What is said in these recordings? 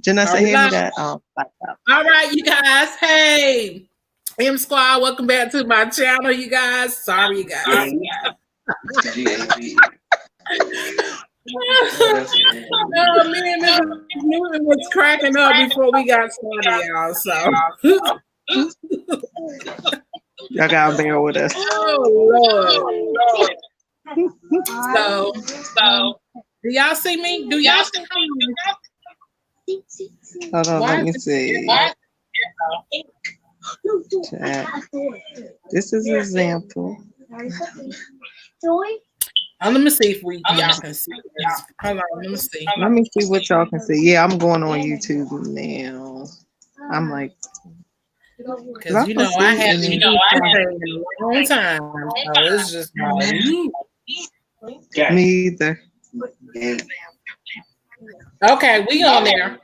Janessa, hand me that laptop. All right, you guys. Hey, M Squad, welcome back to my channel, you guys. Sorry, you guys. Oh man, Mrs. Newton was cracking up before we got started, y'all. So, Y'all gotta bear with us. oh Lord. So, do y'all see me? Do y'all see me? Hold on, let me see. Chat. This is an example. Let me see if y'all can see this. Hold on, let me see. Let me see what y'all can see. Yeah, I'm going on YouTube now. I'm like, because you know I haven't used it in a long time, so it's just like me either. Okay, we on there.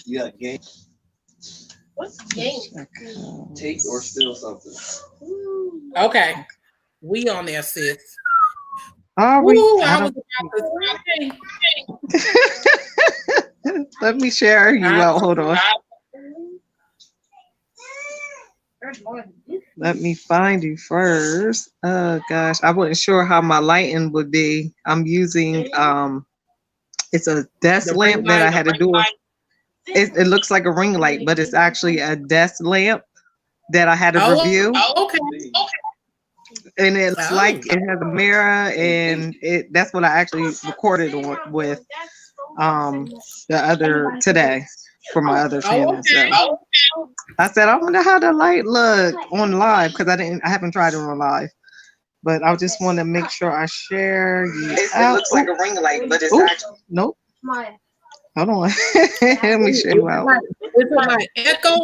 You got game. What's game? Take or steal something. Okay, we on there, sis. Are we? Ooh, I was about to say. Let me share you out. Hold on. Let me find you first. Oh gosh, I wasn't sure how my lighting would be. I'm using it's a desk lamp that I had to do. It looks like a ring light, but it's actually a desk lamp that I had to review. Okay. And it's like it has a mirror, and that's what I actually recorded on with the other today for my other channel. So I said, I wonder how the light look on live, because I haven't tried it on live. But I just want to make sure I share you. It looks like a ring light, but it's actually nope. Hold on. Let me show you out. Is it like echo?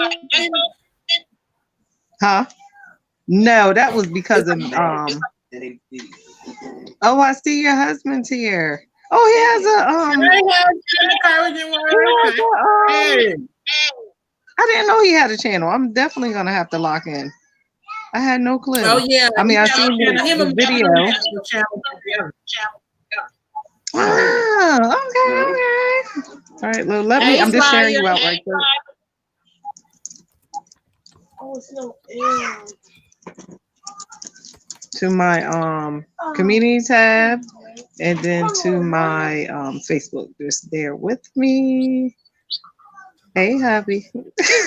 Huh? No, that was because of oh, I see your husband's here. Oh, he has I didn't know he had a channel. I'm definitely gonna have to lock in. I had no clue. Oh yeah. I mean, I seen the video. Oh, okay. All right, well, let me. I'm just sharing you out right quick. To my community tab, and then to my Facebook. Just bear with me. Hey, Happy.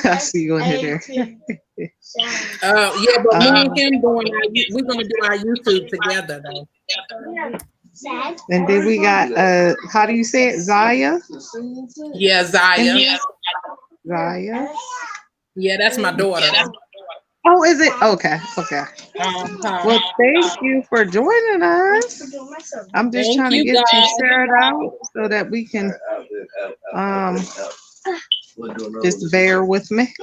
I see you in here. Yeah, but me and him we're gonna do our YouTube together though. And then we got how do you say it? Zaya? Yeah, Zaya. Zaya. Yeah, that's my daughter. Oh, is it? Okay, okay. Well, thank you for joining us. I'm just trying to get you shared out so that we can just bear with me.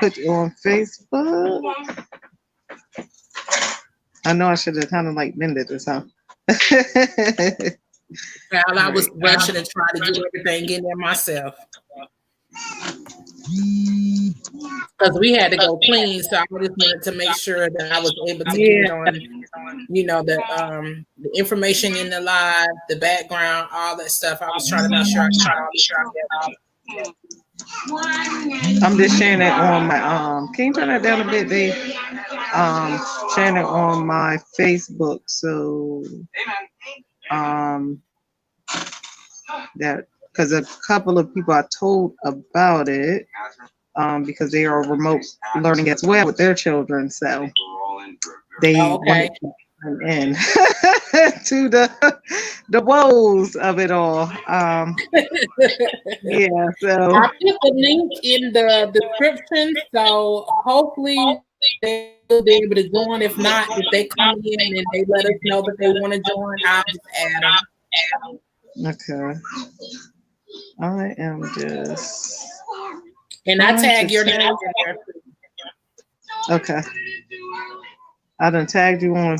Put you on Facebook. I know I should have kind of like bended or something. Well, I was rushing and trying to get everything in there myself. Because we had to go clean, so I just wanted to make sure that I was able to get on, you know, the information in the live, the background, all that stuff. I was trying to make sure I I'm just sharing it on my can you turn that down a bit, babe? Sharing it on my Facebook, so that because a couple of people I told about it because they are remote learning as well with their children, so they wanted to turn in to the woes of it all. Yeah, so I put the link in the description, so hopefully they'll be able to join. If not, if they come in and they let us know that they want to join, I'll just add them. Okay. I am just. And I tag your name in there. Okay. I done tagged you on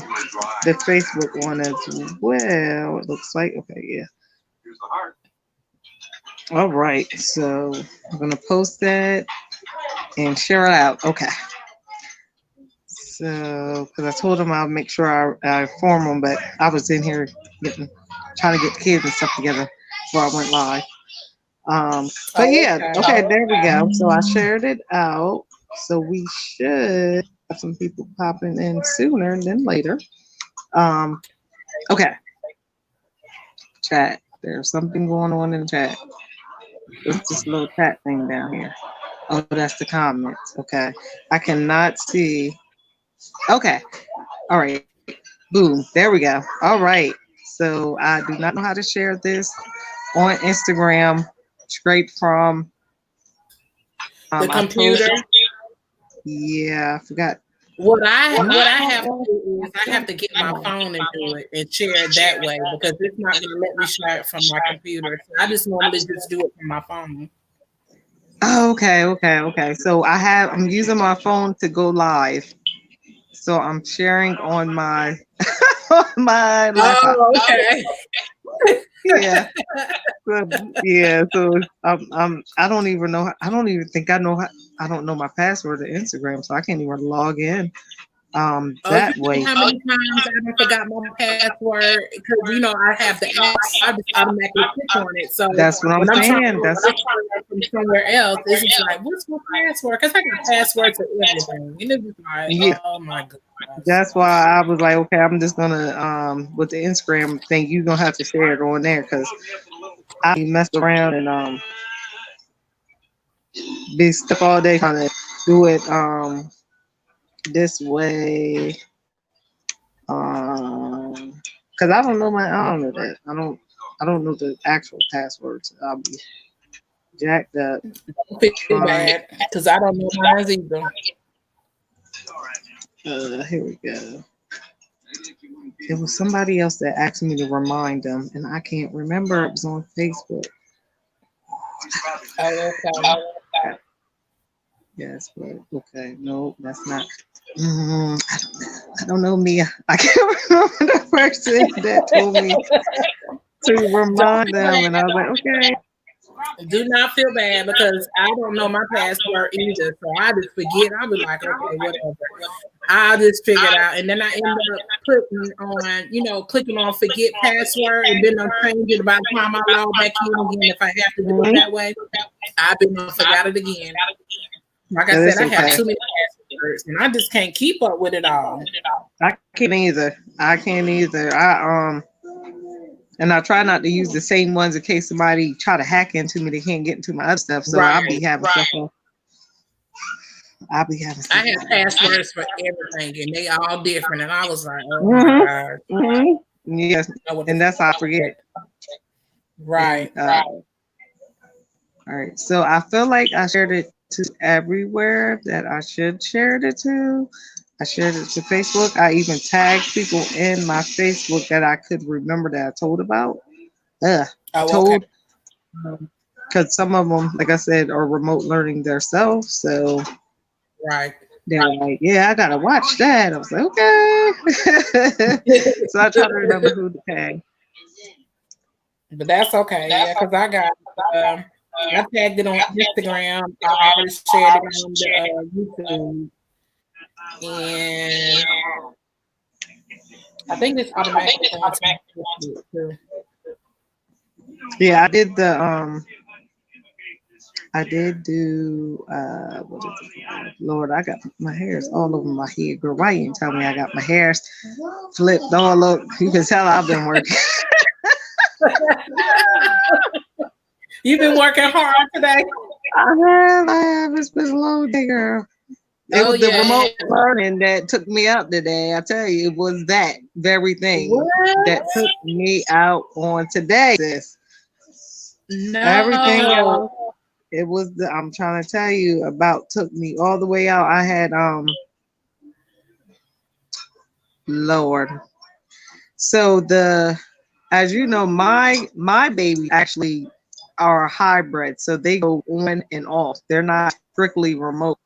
the Facebook one as well. It looks like. Okay, yeah. All right. So I'm gonna post that and share it out. Okay. So, because I told them I'll make sure I inform them, but I was in here trying to get the kids and stuff together before I went live. But yeah, okay, there we go. So I shared it out. So we should have some people popping in sooner than later. Okay, chat. There's something going on in the chat. What's this little chat thing down here? Oh, that's the comments. Okay, I cannot see. Okay, all right. Boom. There we go. All right. So I do not know how to share this on Instagram straight from the computer. Yeah, I forgot. What I have to do is I have to get my phone and do it and share it that way because it's not going to let me share it from my computer. So I just normally just do it from my phone. Oh, okay. So I'm using my phone to go live. So I'm sharing on my my laptop. Oh, okay. Yeah. So I don't even know. I don't even think I know. I don't know my password to Instagram, so I can't even log in. That way. How many times I forgot my password because I have the app. I just automatically click on it. So that's what I'm saying. That's from somewhere else. It's just like, what's my password? Because I got passwords for everything. And it's just like, yeah. Oh my god. That's why I was like, okay, I'm just gonna with the Instagram thing, you're gonna have to share it on there because I messed around and be stuck all day trying to do it this way. Because I don't know that. I don't know the actual passwords. I'll be jacked up. Don't bad because I don't know mine either. Here we go. It was somebody else that asked me to remind them, and I can't remember. It was on Facebook. Okay. Yes, but okay. No, that's not. I don't know, Mia. I can't remember the person that told me to remind them, and I was like, okay. Do not feel bad because I don't know my password either. So I just forget. I'll be like, okay, whatever. I'll just figure it out. And then I end up clicking on forget password and then I'm changing it by the time I log back in again. If I have to do it that way, I've been forgot it again. Like I said, I have too many passwords and I just can't keep up with it all. I can't either. And I try not to use the same ones in case somebody try to hack into me. They can't get into my other stuff. So I'll be having stuff on. I have passwords for everything, and they all different. And I was like, oh my god. Mm-hmm. Yes, and that's how I forget. Right. All right. So I feel like I shared it to everywhere that I should share it to. I shared it to Facebook. I even tagged people in my Facebook that I could remember that I told about. Because some of them, like I said, are remote learning themselves. So they're like, yeah, I gotta watch that. I was like, okay. So I try to remember who to tag. But that's okay, yeah, because I got I tagged it on Instagram. I already shared it on YouTube. And I think it's automatic too. Yeah, I did do what is it? Lord, I got my hairs all over my head. Girl, why you didn't tell me I got my hairs flipped all up? You can tell I've been working. You've been working hard today. I have. It's been a long day, girl. It was the remote learning that took me out today. I tell you, it was that very thing that took me out on today. Sis. No. Everything else, it was I'm trying to tell you about took me all the way out. I had Lord. So as you know, my babies actually are hybrid. So they go on and off. They're not strictly remote.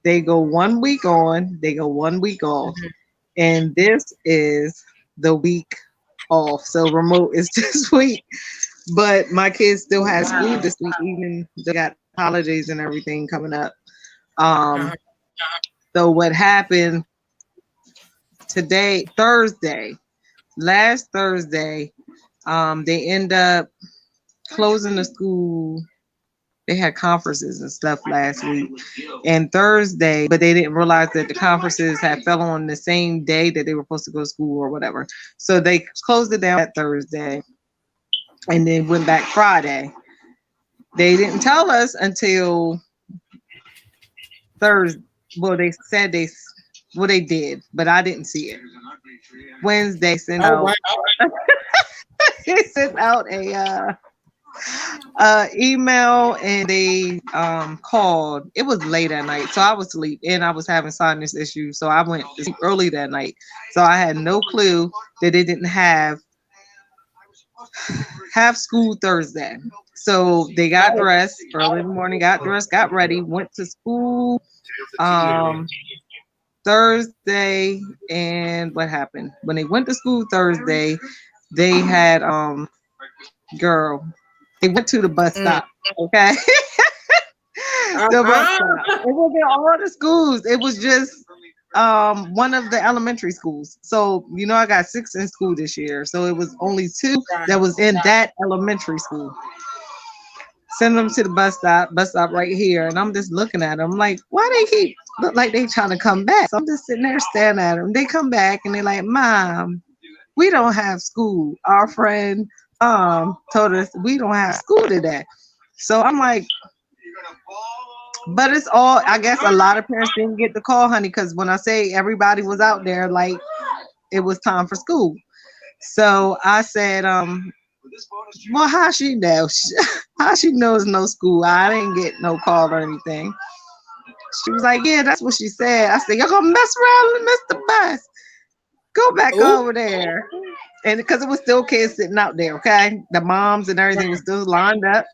They go 1 week on, they go 1 week off. Mm-hmm. And this is the week off. So remote is this week. But my kids still have school this week, even they got holidays and everything coming up. So what happened today, Thursday, last Thursday, they end up closing the school. They had conferences and stuff last week and Thursday, but they didn't realize that the conferences had fell on the same day that they were supposed to go to school or whatever. So they closed it down that Thursday and then went back Friday. They didn't tell us until Thursday. Well, they said they did, but I didn't see it. Wednesday sent out. Wow. They sent out a email and they called. It was late at night, so I was asleep and I was having sinus issues, so I went to sleep early that night. So I had no clue that they didn't have school Thursday. So they got dressed early in the morning, got dressed, got ready, went to school Thursday. And what happened when they went to school Thursday? They had girl. They went to the bus stop. Okay. The bus stop. It wasn't all the schools. It was just one of the elementary schools. So I got 6 in school this year. So it was only 2 that was in that elementary school. Send them to the bus stop right here. And I'm just looking at them like, why they keep look like they trying to come back? So I'm just sitting there staring at them. They come back and they're like, Mom, we don't have school. Our friend told us we don't have school today. So I'm like, but it's all, I guess a lot of parents didn't get the call, honey, because when I say everybody was out there, like it was time for school. So I said, well, how she know? How she knows no school? I didn't get no call or anything. She was like, yeah, that's what she said. I said, y'all gonna mess around and miss the bus. Go back over there. And because it was still kids sitting out there, okay? The moms and everything was still lined up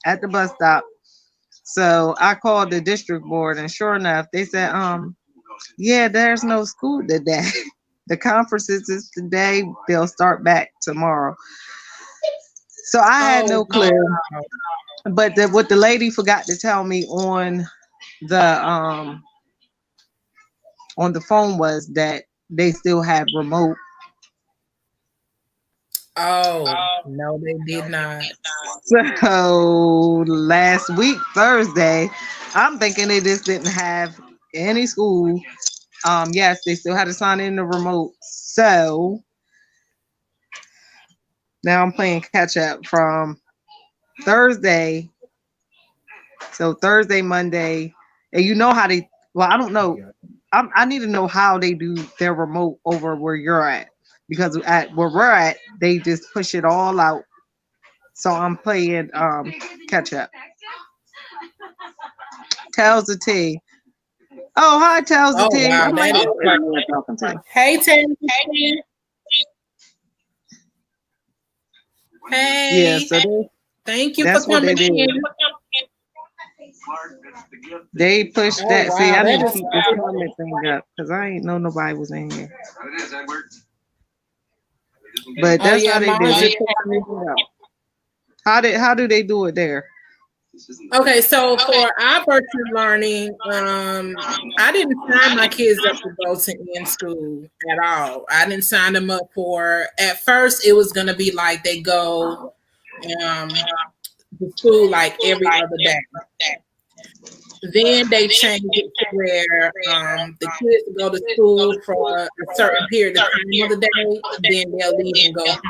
at the bus stop. So I called the district board, and sure enough, they said, yeah, there's no school today. The conferences is today. They'll start back tomorrow. So I had no clue. But what the lady forgot to tell me on the phone was that they still have remote. Oh, no, they did not. So last week, Thursday, I'm thinking they just didn't have any school. Yes, they still had to sign in the remote. So now I'm playing catch up from Thursday. So Thursday, Monday, and you know how they, well, I don't know. I need to know how they do their remote over where you're at. Because at where we're at, they just push it all out. So I'm playing catch up. Tells the T. Oh, hi, Tells the T. Wow, I'm like, who are you talking to? Hey, Tim. Hey. Yeah, so thank you for coming in. They pushed that. Wow, See, I need to that keep is this comment thing up because I ain't know nobody was in here. But that's how they did it. How do they do it there? Okay, so for our virtual learning, I didn't sign my kids up to go to in-school at all. I didn't sign them up for, at first it was going to be like they go to school like every other day. Then they changed it to where the kids go to school for a certain period of time of the day, then they'll leave and go home,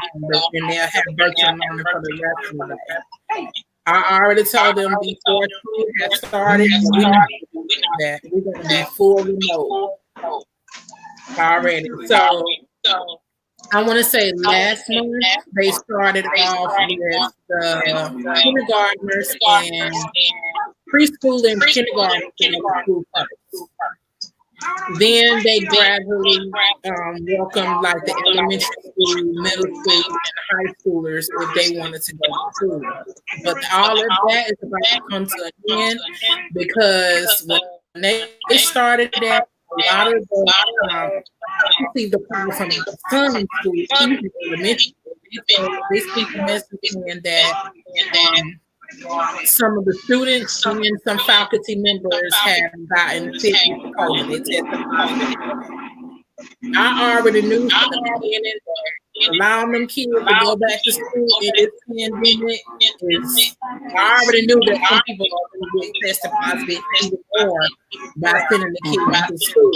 and they'll have virtual learning for the rest of the day. I already told them before school had started, we're not going to do that. We're going to be full remote already. So I want to say last month they started off with the kindergartners and preschool and kindergarten school first. Then they gradually welcome like the elementary school, middle school, and high schoolers if they wanted to go to school. But all of that is about to come to an end because when they started that, a lot of the received the call from the son school, even elementary school. They speak the message in that some of the students and some faculty members have gotten sick with COVID. They tested positive. I already knew from the beginning that allowing them kids to go back to school in this pandemic is. I already knew that some people are going to get tested positive even more by sending the kids to school.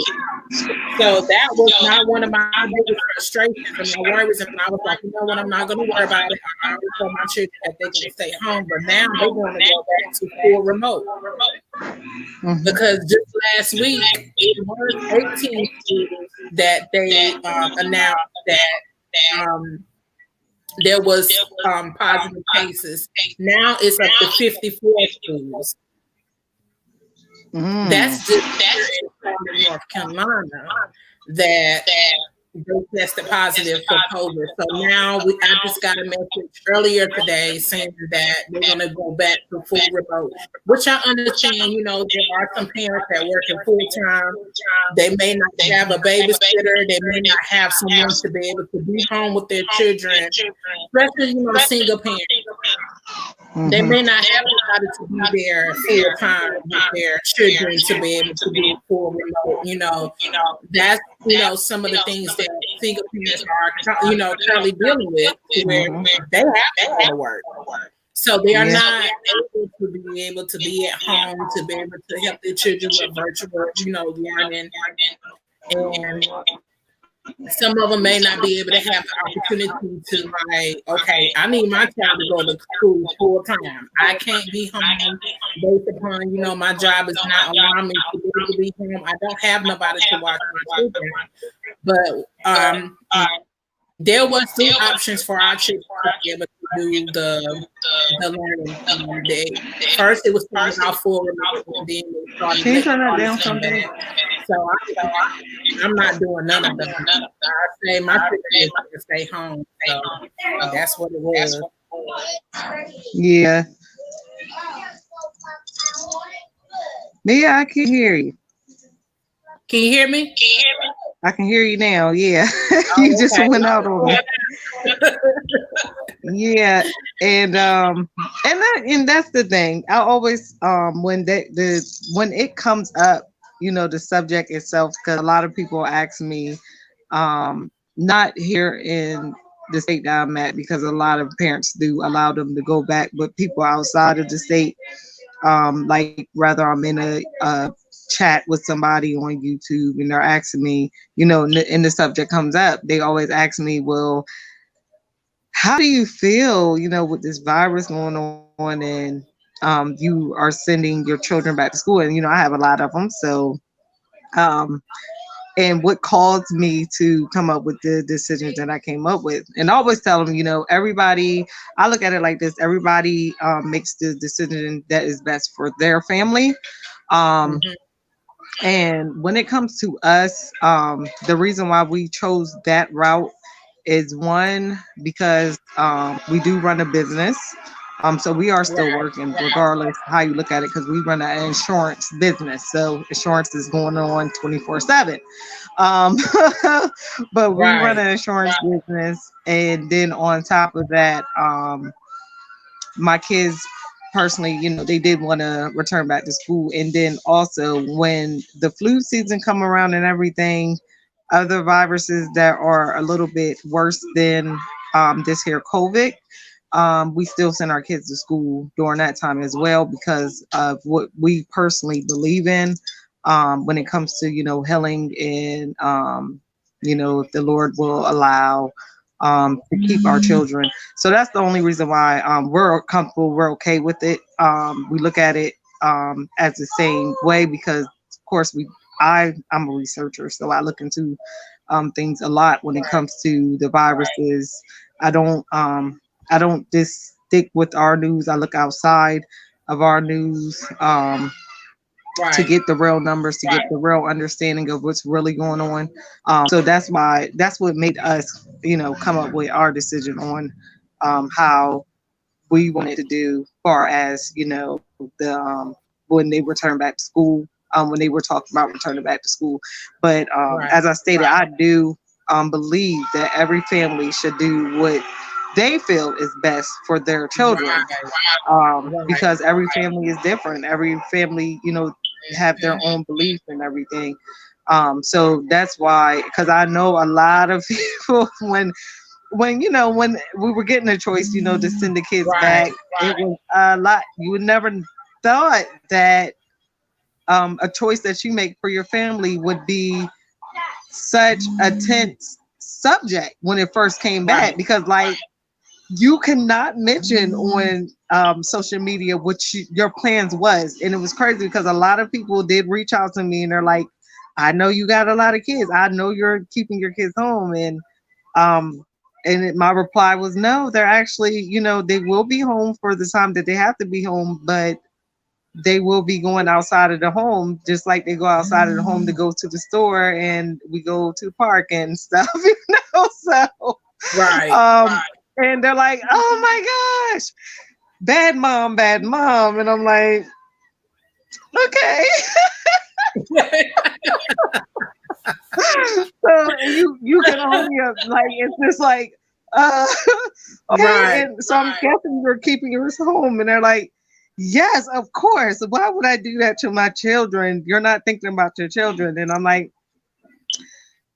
So that was not one of my biggest frustrations and my worries. And I was like, you know what, I'm not going to worry about it. I already told my children that they're going to stay home, but now they're going to go back to full remote. Because just last week, it was 18 schools that they announced that there was positive cases. Now it's up to 54 schools. That's just in North Carolina that they tested positive for COVID. So now I just got a message earlier today saying that they're going to go back to full remote, which I understand. You know, there are some parents that work in full time. They may not have a babysitter. They may not have someone to be able to be home with their children, especially, you know, single parents. They may not have anybody to be there full time with their children to be able to be full remote. You know, that's, you know, some of the things that single parents are, you know, currently dealing with, where they have to go to work. So they are not able to be at home, to be able to help their children with virtual, you know, learning. And some of them may not be able to have the opportunity to, like, okay, I need my child to go to school full time. I can't be home based upon, you know, my job is not allowing me to be able to be home. I don't have nobody to watch my children. But there was two options for our children to be able to do the learning. First, it was starting off full remote, and then they started. Can you turn that down someday? So I'm not doing none of them. I say my children is to stay home. So that's what it was. Yeah. Mia, I can hear you. Can you hear me? I can hear you now. Yeah. Oh, You just okay. went out on me. Yeah. And that's the thing. I always when it comes up, you know, the subject itself, because a lot of people ask me, not here in the state that I'm at, because a lot of parents do allow them to go back, but people outside of the state, like rather I'm in a chat with somebody on YouTube and they're asking me, you know, and the subject comes up, they always ask me, well, how do you feel, you know, with this virus going on, and you are sending your children back to school? And, you know, I have a lot of them. So, and what caused me to come up with the decisions that I came up with. And I always tell them, you know, everybody, I look at it like this, everybody makes the decision that is best for their family. And when it comes to us, the reason why we chose that route is, one, because we do run a business. So we are still working regardless how you look at it, because we run an insurance business. So insurance is going on 24/7. But we run an insurance business. And then on top of that, my kids personally, you know, they did want to return back to school. And then also when the flu season come around and everything, other viruses that are a little bit worse than this here COVID, we still send our kids to school during that time as well, because of what we personally believe in when it comes to, you know, healing, and you know, if the Lord will allow to keep our children. So that's the only reason why we're comfortable, we're okay with it. We look at it as the same way, because of course I'm a researcher, so I look into things a lot when it comes to the viruses. I don't just stick with our news. I look outside of our news to get the real numbers, to get the real understanding of what's really going on. So that's what made us, you know, come up with our decision on how we wanted to do, far as, you know, the when they return back to school, when they were talking about returning back to school. But as I stated, I do believe that every family should do what they feel is best for their children, because every family is different. Every family, you know, have their own beliefs and everything. So that's why, because I know a lot of people when when we were getting a choice, to send the kids back, it was a lot. You would never thought that a choice that you make for your family would be such a tense subject when it first came back, because like you cannot mention on social media what your plans was. And it was crazy because a lot of people did reach out to me and they're like, I know you got a lot of kids, I know you're keeping your kids home. And my reply was, no, they're actually, they will be home for the time that they have to be home, but they will be going outside of the home, just like they go outside of the home to go to the store and we go to the park and stuff, So, and they're like, oh my gosh, bad mom. And I'm like, okay. So you can only like, it's just like, okay. And so I'm guessing you're keeping yours home. And they're like, yes, of course. Why would I do that to my children? You're not thinking about your children. And I'm like,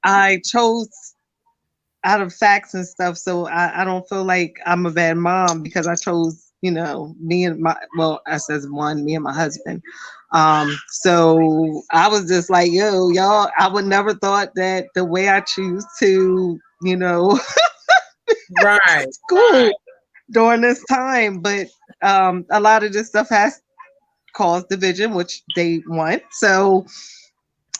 I chose out of facts and stuff. So I don't feel like I'm a bad mom because I chose, me and my husband. So I was just like, yo, y'all, I would never thought that the way I choose to, school during this time. But a lot of this stuff has caused division, which they want. So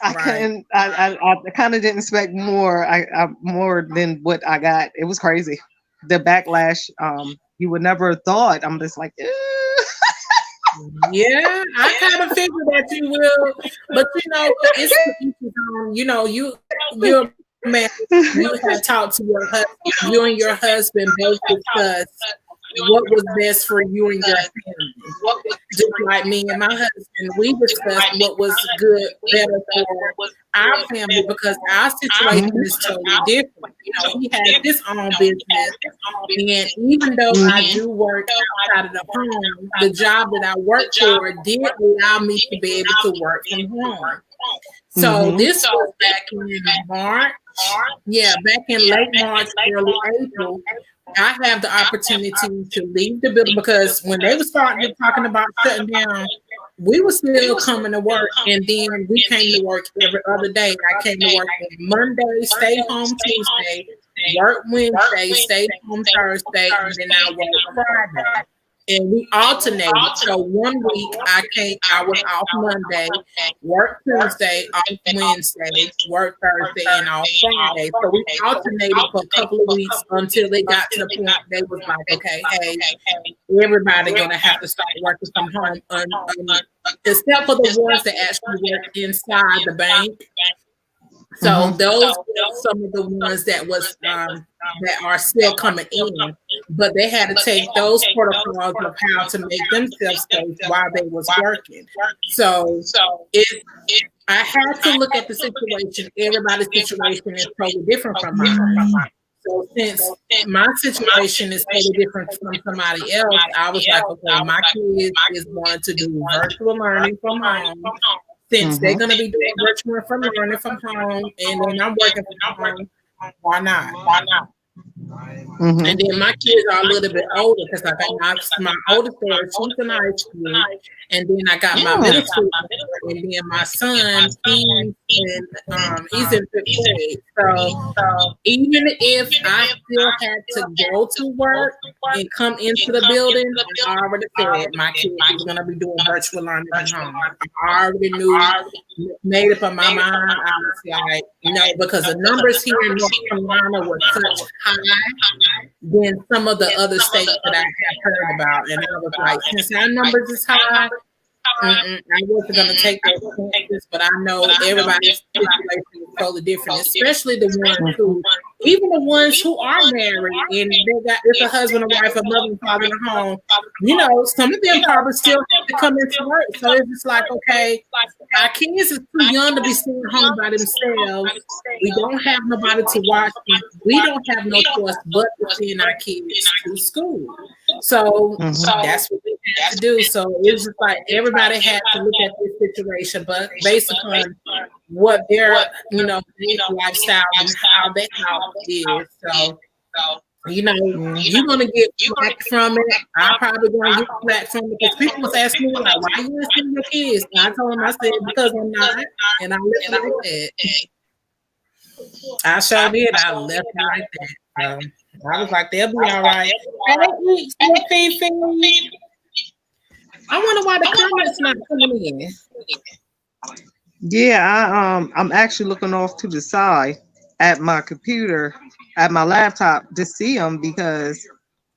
I couldn't. I kind of didn't expect more. I more than what I got. It was crazy. The backlash. You would never have thought. I'm just like, yeah. I kind of figured that you will, but it's you're a man. You have talked to your husband. You and your husband both discussed what was best for you and your family. Just like me and my husband, we discussed what was good, better for our family, because our situation is totally different. He has his own business, and even though I do work outside of the home, the job that I work for did allow me to be able to work from home. So this was back in March. Yeah, back in late March, early April. I have the opportunity to leave the building because when they were starting talking about shutting down, we were still coming to work, and then we came to work every other day. I came to work on Monday, stay home Tuesday, work Wednesday, stay home Thursday, and then I work Friday. And we alternated. So 1 week I was off Monday, work Tuesday, off Wednesday, work Thursday, and off Friday. So we alternated for a couple of weeks until they got to the point they was like, okay, hey, everybody gonna have to start working from home, except for the ones that actually work inside the bank. So those are some of the ones that was that are still coming in, but they had to take those protocols of how to make themselves safe while they was working. So I had to look at the situation. Everybody's situation is totally different from mine. So since my situation is totally different from somebody else, I was like, okay, my kid is going to do virtual learning from home. Since they're going to be doing virtual from learning from home, and then I'm working from home, why not? And then my kids are a little bit older because I got my oldest daughter, she's in high school, and then I got my middle school, and then my son, he's in 5th grade. So even if I still had to go to work and come into the building, I already said my kids was going to be doing virtual learning at home. I already knew, made up in my mind. I was like, because the numbers here in North Carolina were such high than some of the other states that I have heard about. And I was like, since our numbers is high, I wasn't going to take those chances, but I know everybody's situation is totally different, especially the ones who are married and it's a husband and wife, a mother and father in the home. Some of them probably still have to come into work. So it's just like, okay, our kids is too young to be staying home by themselves. We don't have nobody to watch them. We don't have no choice but to send our kids to school. So that's what we had to do. So it's just like everybody had to look at this situation, but based upon what their lifestyle and how their house is. So you're gonna get flack from it. I'm probably gonna get flack from it because people was asking me like, why you didn't send your kids? And I told them, I said, because I'm not, and I left it like that. I showed it, I left it like that. I was like, they'll be all right. I wonder why the comments not coming in. Yeah, I'm actually looking off to the side at my computer, at my laptop to see them because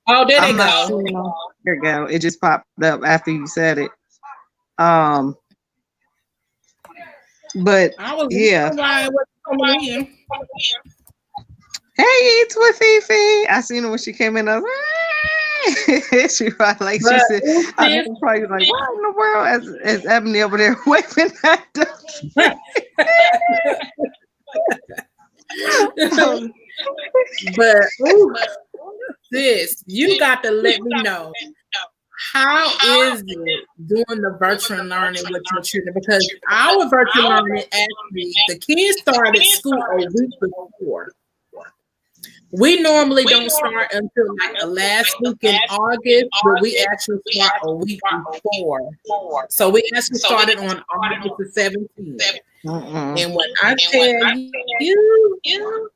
there they I'm not go. seeing them. There you go. It just popped up after you said it. But I was yeah. why it wasn't coming in. Hey, it's with Fifi. I seen her when she came in. I was like, she probably like she said. I was probably like, what in the world? As Ebony over there waving at them. But sis, you got to let me know, how is it doing the virtual learning with your children? Because our virtual learning, actually, the kids started school a week before. We normally don't start until like the last week in August, but we actually start a week before. So we actually started on August the 17th. And when I tell you,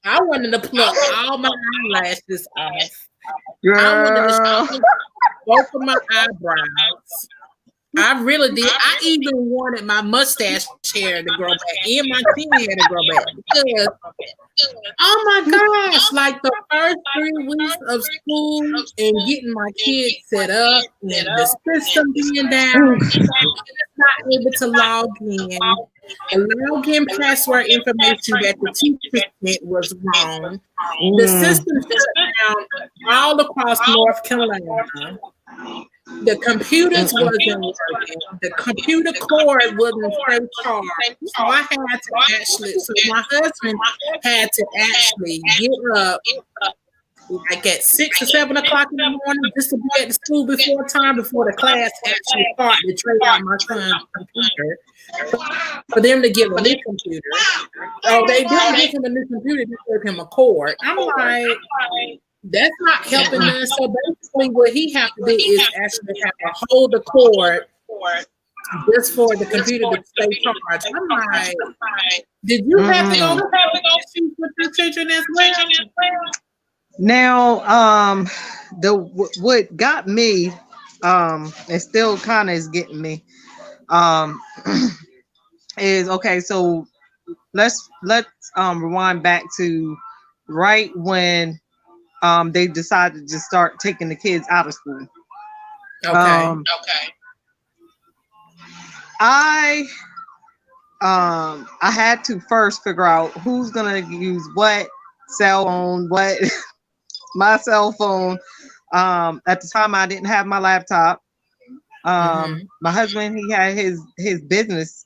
I wanted to pluck all my eyelashes off. I wanted to shave both of my eyebrows. I really did. I even wanted my mustache hair to grow back and my chin hair to grow back because, oh my gosh, like the first 3 weeks of school and getting my kids set up and the system being down, not able to log in. The login password information that the teacher sent was wrong. The system shut down all across North Carolina. The computers wasn't working. The computer cord wasn't so charged. So I had to my husband had to actually get up like at 6 or 7 o'clock in the morning just to be at the school before the class actually started to trade out my son's computer for them to give a new computer. So they didn't give him a new computer, they gave him a cord. I'm like, that's not helping us. So basically what he have to do is actually have to hold the cord just for the computer to stay charged. I'm like, did you have to go issues with your children as well? Now, what got me, and still kind of is getting me, is okay. So let's rewind back to right when they decided to start taking the kids out of school. I had to first figure out who's gonna use what cell phone, what my cell phone. At the time I didn't have my laptop. My husband, he had his business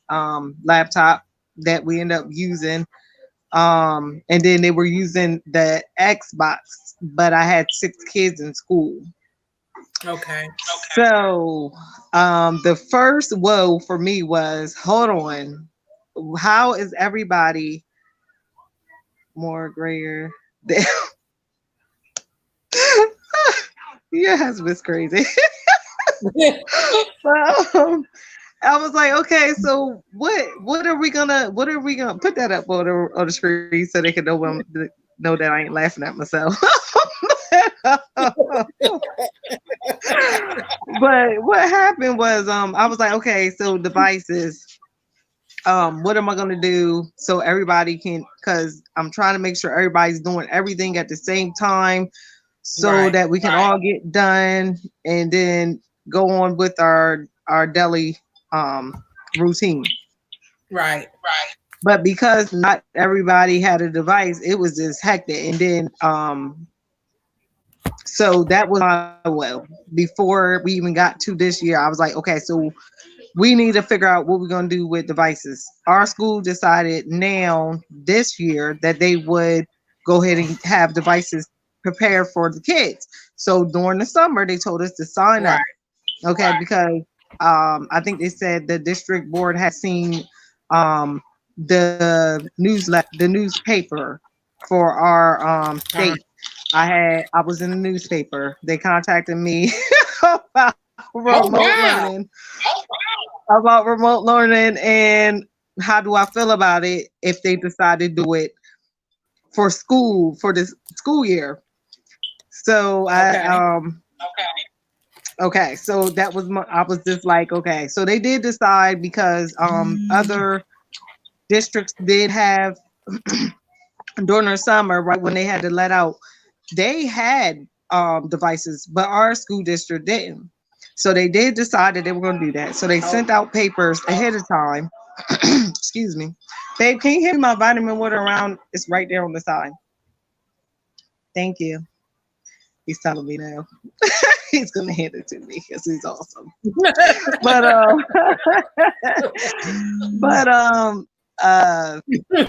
laptop that we ended up using. And then they were using the Xbox, but I had 6 kids in school. Okay. So the first woe for me was, hold on, how is everybody more grayer than your husband's crazy. So I was like, okay, so what are we gonna put that up on the screen so they can know that I ain't laughing at myself. But what happened was I was like, okay, so devices, what am I gonna do so everybody can, because I'm trying to make sure everybody's doing everything at the same time so that we can all get done and then go on with our daily routine. Right. But because not everybody had a device, it was just hectic. And then so that was my before we even got to this year. I was like, okay, so we need to figure out what we're going to do with devices. Our school decided now this year that they would go ahead and have devices prepared for the kids. So during the summer, they told us to sign up Okay, because I think they said the district board had seen the newspaper for our Uh, state. I was in the newspaper. They contacted me about oh remote wow. learning, about remote learning, and how do I feel about it if they decide to do it for school for this school year. So Okay. okay, so that was I was just like, okay. So they did decide because other districts did have during the summer, right when they had to let out, they had devices, but our school district didn't. So they did decide that they were going to do that. So they sent out papers ahead of time. Excuse me. Babe, can you hear my vitamin water around? It's right there on the side. Thank you. He's telling me now. He's gonna hand it to me because he's awesome. But but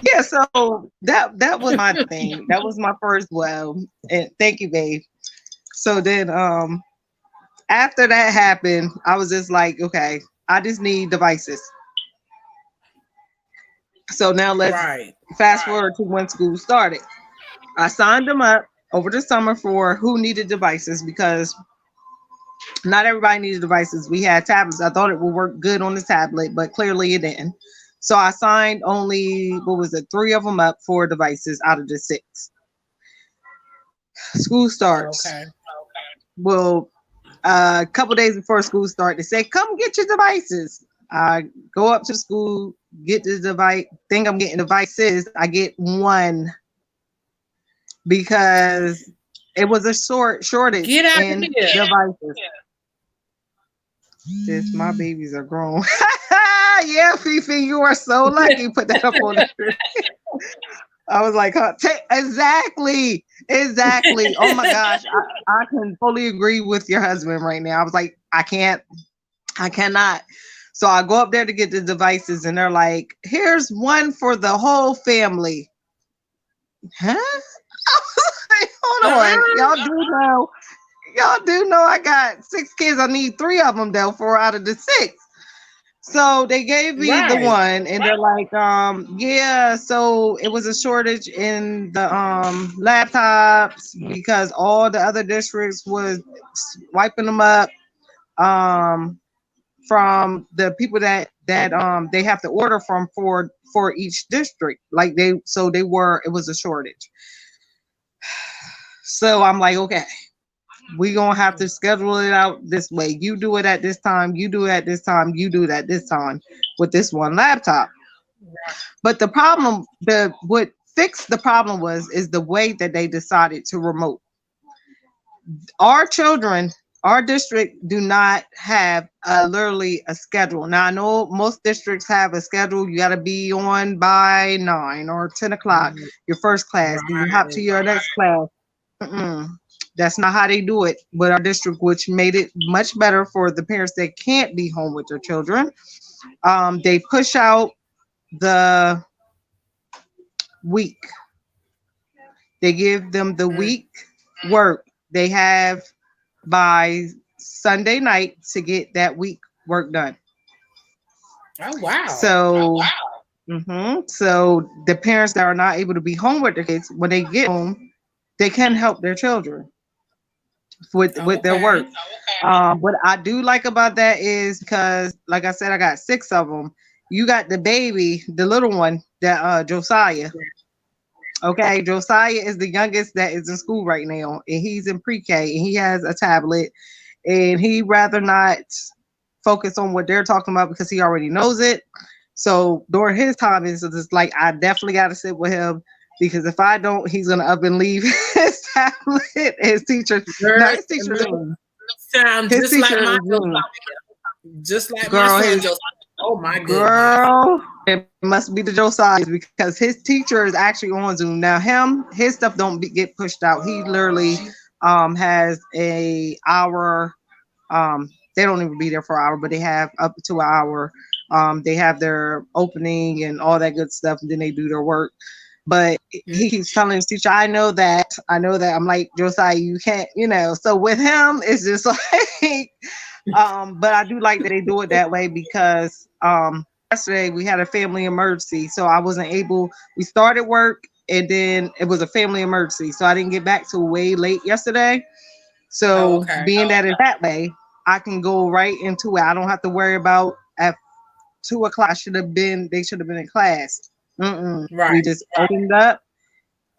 yeah, so that was my thing. That was my first well. And thank you, babe. So then after that happened, I was just like, okay, I just need devices. So now let's Right. fast forward to when school started. I signed them up over the summer for who needed devices because not everybody needed devices. We had tablets. I thought it would work good on the tablet, but clearly it didn't. So I signed only, what was it, 3 of them up for devices out of the 6. School starts. Okay. Well, a couple days before school start, they say, come get your devices. I go up to school, get the device, think I'm getting devices. I get one because it was a shortage Get out of in here. devices. This, my babies are grown. Yeah, Fifi, you are so lucky. Put that up on the screen. I was like, huh, exactly. Oh my gosh, I can fully agree with your husband right now. I was like, I cannot. So I go up there to get the devices, and they're like, here's one for the whole family. Huh? I was like, hold on, y'all do know I got 6 kids. I need 3 of them though, 4 out of the 6. So they gave me the Right. one, and they're like, yeah, so it was a shortage in the laptops because all the other districts was wiping them up from the people that they have to order from for each district. Like it was a shortage. So I'm like, okay, we gonna have to schedule it out this way. You do it at this time, you do it at this time, you do it at this time with this one laptop. But the problem, what fixed the problem is the way that they decided to remote. Our children, our district do not have literally a schedule. Now I know most districts have a schedule. You got to be on by 9 or 10 o'clock. Your first class, then you hop to your next class. Mm-mm. That's not how they do it with our district, which made it much better for the parents that can't be home with their children. They push out the week. They give them the week work. They have by Sunday night to get that week work done. Oh wow. So, so the parents that are not able to be home with their kids, when they get home, they can help their children with their work. What I do like about that is because, like I said, I got 6 of them. You got the baby, the little one, that Josiah. Okay, Josiah is the youngest that is in school right now, and he's in pre-K, and he has a tablet, and he rather not focus on what they're talking about because he already knows it. So during his time, it's just like I definitely got to sit with him because if I don't, he's gonna up and leave his tablet. His teacher, no, his teacher, sounds his just like teacher, my just like girl, my son his Josiah. Oh my goodness. girl, it must be the Josiah because his teacher is actually on Zoom now. His stuff don't get pushed out. He literally has a hour. They don't even be there for an hour, but they have up to an hour. They have their opening and all that good stuff, and then they do their work. But he keeps telling his teacher, I know that. I'm like, Josiah, you can't, So with him, it's just like, But I do like that they do it that way because yesterday we had a family emergency, so I wasn't able. We started work and then it was a family emergency, so I didn't get back till way late yesterday. Oh, So okay. being that it's that way, I can go right into it. I don't have to worry about at 2 o'clock. They should have been in class. We Right. just opened up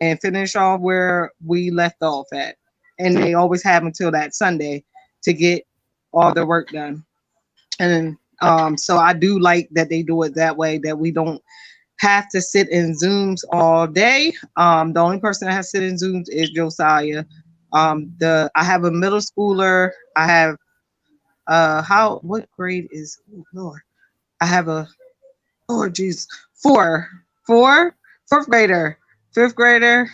and finish off where we left off at. And they always have until that Sunday to get all their work done. And so I do like that they do it that way, that we don't have to sit in Zooms all day. The only person that has to sit in Zooms is Josiah. I have a middle schooler. I have what grade is, oh Lord? I have a, oh geez, fourth grader, fifth grader.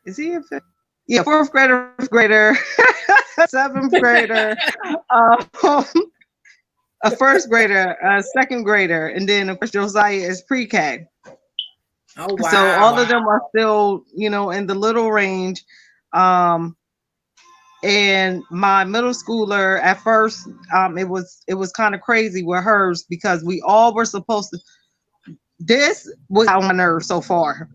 Is he a fifth? Yeah, fourth grader, fifth grader, seventh grader, a first grader, a second grader, and then of course Josiah is pre-K. Oh wow. So all of them are still, in the little range. And my middle schooler at first, it was kind of crazy with hers because we all were supposed to. This was on my nerves so far.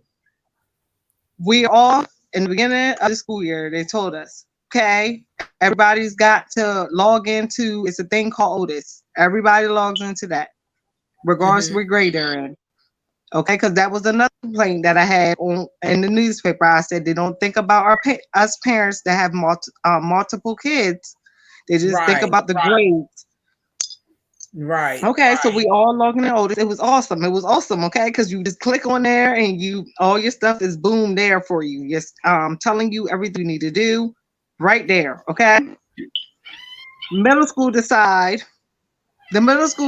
We all in the beginning of the school year, they told us, okay, everybody's got to log into. It's a thing called Otis. Everybody logs into that, regardless of what grade they're in. Okay, because that was another complaint that I had in the newspaper. I said they don't think about us parents that have multiple kids. They just think about the grades. Right. Okay, so we all logging in Otis. It was awesome. Okay, because you just click on there and all your stuff is boom there for you. Just telling you everything you need to do right there. Okay. The middle school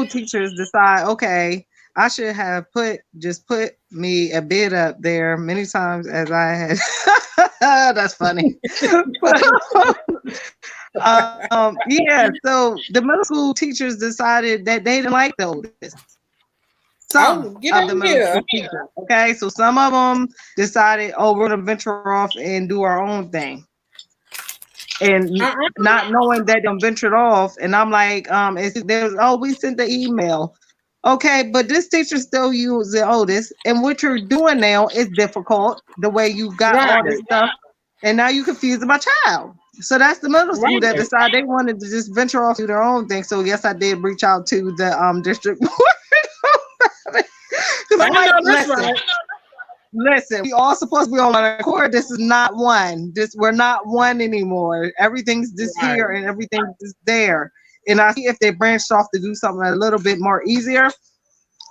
teachers decide, okay, I should have put me a bid up there many times as I had. That's funny. Yeah, so the middle school teachers decided that they didn't like the Otis. Some of the middle school teachers. Okay, so some of them decided, oh, we're gonna venture off and do our own thing. And not knowing that they ventured off, and I'm like, we sent the email. Okay, but this teacher still uses the Otis, and what you're doing now is difficult. The way you got all this stuff, and now you confusing my child. So that's the middle school that decided they wanted to just venture off to their own thing. So yes, I did reach out to the district board. Listen, we all supposed to be on one accord. This is not one. We're not one anymore. Everything's just here and everything's just there. And I see if they branched off to do something a little bit more easier.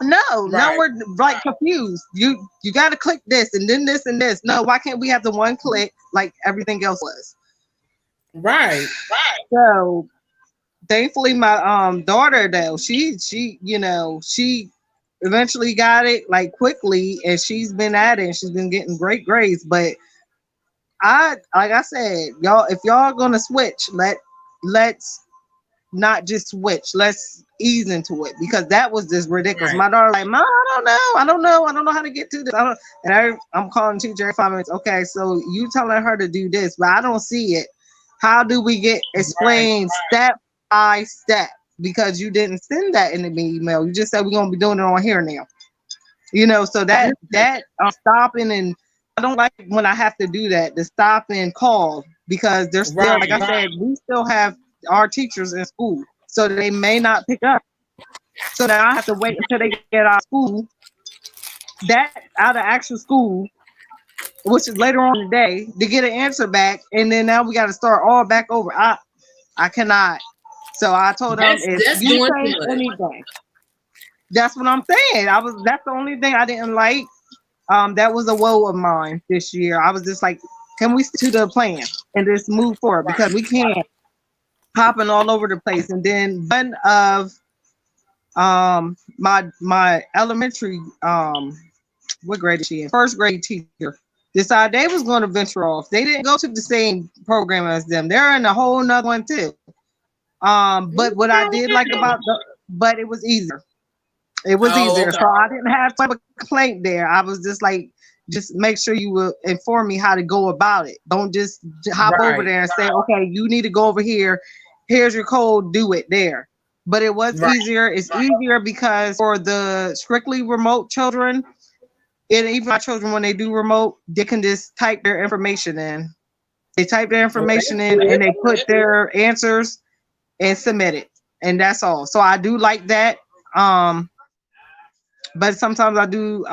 No, now we're like confused. You got to click this and then this and this. No, why can't we have the one click like everything else was? Right. So thankfully, my daughter though, she eventually got it like quickly, and she's been at it and she's been getting great grades. But like I said, y'all, if y'all gonna switch, let's not just switch. Let's ease into it, because that was just ridiculous. My daughter like, Mom, I don't know how to get to this. I'm calling the teacher every 5 minutes. Okay, so you telling her to do this, but I don't see it. How do we get explained step by step? Because you didn't send that in the email. You just said we're gonna be doing it on here now. So that stopping, and I don't like when I have to do that, to stop and call, because there's still, like I said, we still have our teachers in school, so they may not pick up. So now I have to wait until they get out of actual school, which is later on in the day, to get an answer back, and then now we got to start all back over. I cannot. So I told them, if you say anything, that's what I'm saying. That's the only thing I didn't like. That was a woe of mine this year. I was just like, can we stick to the plan and just move forward? Because we can't hopping all over the place. And then one of my elementary, what grade is she in? First grade teacher decided they was going to venture off. They didn't go to the same program as them. They're in a whole nother one too. But what I did like but it was easier. It was easier. Okay. So I didn't have a complaint there. I was just like, just make sure you will inform me how to go about it. Don't just hop over there and say, okay, you need to go over here here's your code, do it there. But it was Right. easier. It's easier because for the strictly remote children, and even my children, when they do remote, they can just type their information in. They type their information in and they put their answers and submit it. And that's all. So I do like that. But sometimes I do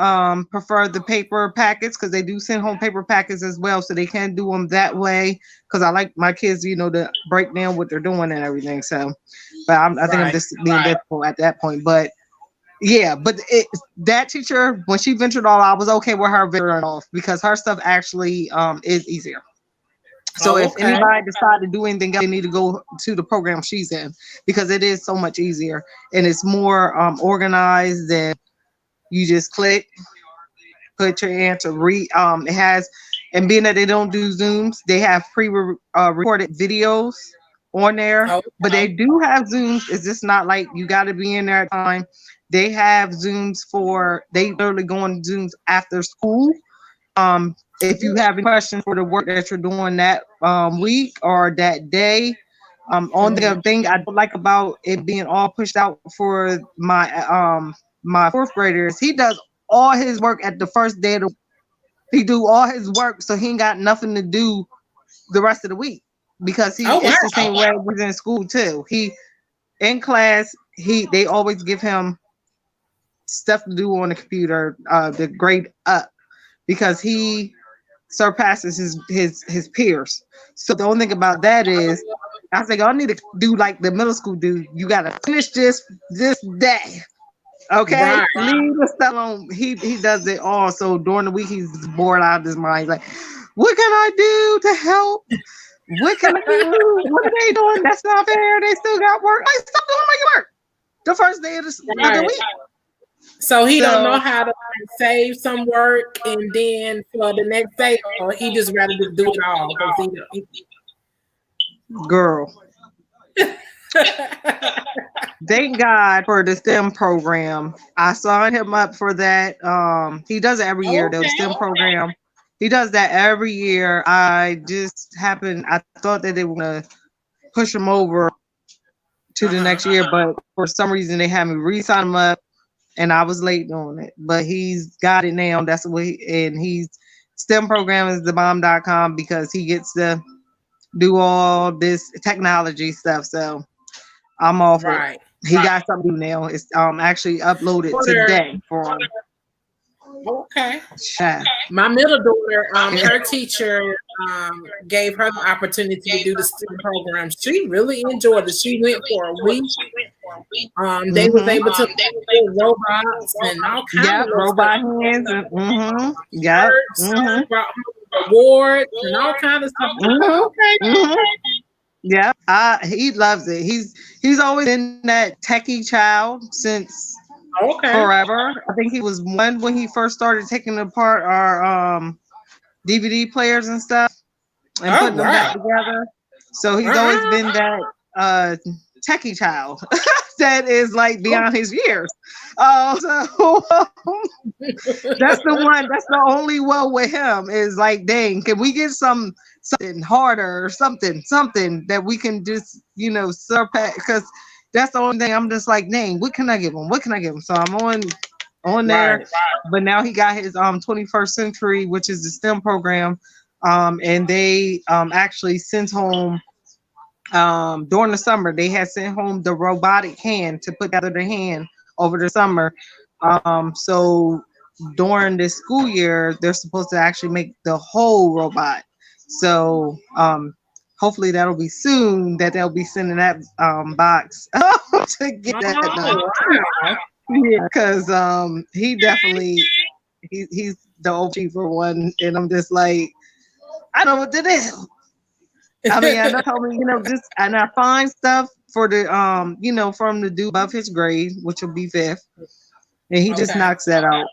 prefer the paper packets because they do send home paper packets as well. So they can do them that way because I like my kids, to break down what they're doing and everything. So, but I think I'm just being difficult at that point. But yeah, but that teacher, when she ventured off, I was okay with her venturing off because her stuff actually is easier. So if anybody decide to do anything else, they need to go to the program she's in because it is so much easier and it's more organized than you just click, put your answer, it has, and being that they don't do Zooms, they have recorded videos on there, but they do have Zooms. It's just not like you got to be in there at time. They have Zooms they literally go on Zooms after school. If you have any questions for the work that you're doing that week or that day, on the thing I don't like about it being all pushed out for my fourth grader is he does all his work at the first day of the week. He do all his work, so he ain't got nothing to do the rest of the week because it's the same way he's in school too. He in class, they always give him stuff to do on the computer, the grade up because he surpasses his peers. So the only thing about that is I think I need to do like the middle school do. You gotta finish this day. Okay, leave the stuff alone. He does it all. So during the week he's bored out of his mind. He's like, what can I do to help? What can I do? What are they doing? That's not fair. They still got work. Like, stop doing my work. The first day of the week. So he don't know how to save some work and then for the next day, or he just rather just do it all. Girl. Thank God for the STEM program. I signed him up for that. He does it every year, the STEM program. He does that every year. I thought that they were gonna push him over to the next year, but for some reason they had me re-sign him up and I was late on it. But he's got it now. That's the way, and he's STEM program is thebomb.com because he gets to do all this technology stuff. So I'm all for it. He got something to do now. It's actually uploaded today for him. Okay. My middle daughter, her teacher gave her the opportunity to do the STEM program. She really enjoyed it. She went for a week. They was able to do robots and all kinds of robot hands and awards and all kinds of stuff. Yeah, he loves it. He's always been that techie child since forever. I think he was one when he first started taking apart our DVD players and stuff and putting them back together. So he's always been that techie child that is like beyond his years. So that's the one. That's the only one with him is like, dang, can we get something harder or something that we can just surpass? Because that's the only thing. I'm just like, dang, what can I give him? What can I give him? So I'm on there. But now he got his 21st century, which is the STEM program, and they actually sent home. During the summer, they had sent home the robotic hand to put together the hand over the summer. So during this school year, they're supposed to actually make the whole robot. So hopefully that'll be soon that they'll be sending that box to get that done. Yeah, because he definitely he's the OG for one, and I'm just like, I don't know what to do. I mean, I told me, and I find stuff for the, from the dude above his grade, which will be 5th, and he just knocks that out.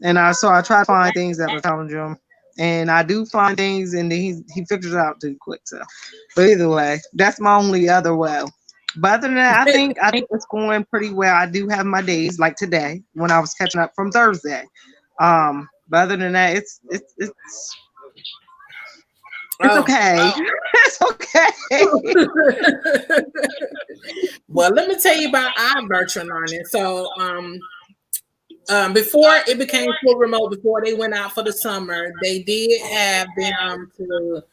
And I try to find things that will challenge him, and I do find things, and then he figures it out too quick. So, but either way, that's my only other well. But other than that, I think it's going pretty well. I do have my days like today when I was catching up from Thursday. But other than that, it's It's okay. It's okay. Well, let me tell you about our virtual learning. So, before it became full remote, before they went out for the summer, they did have them to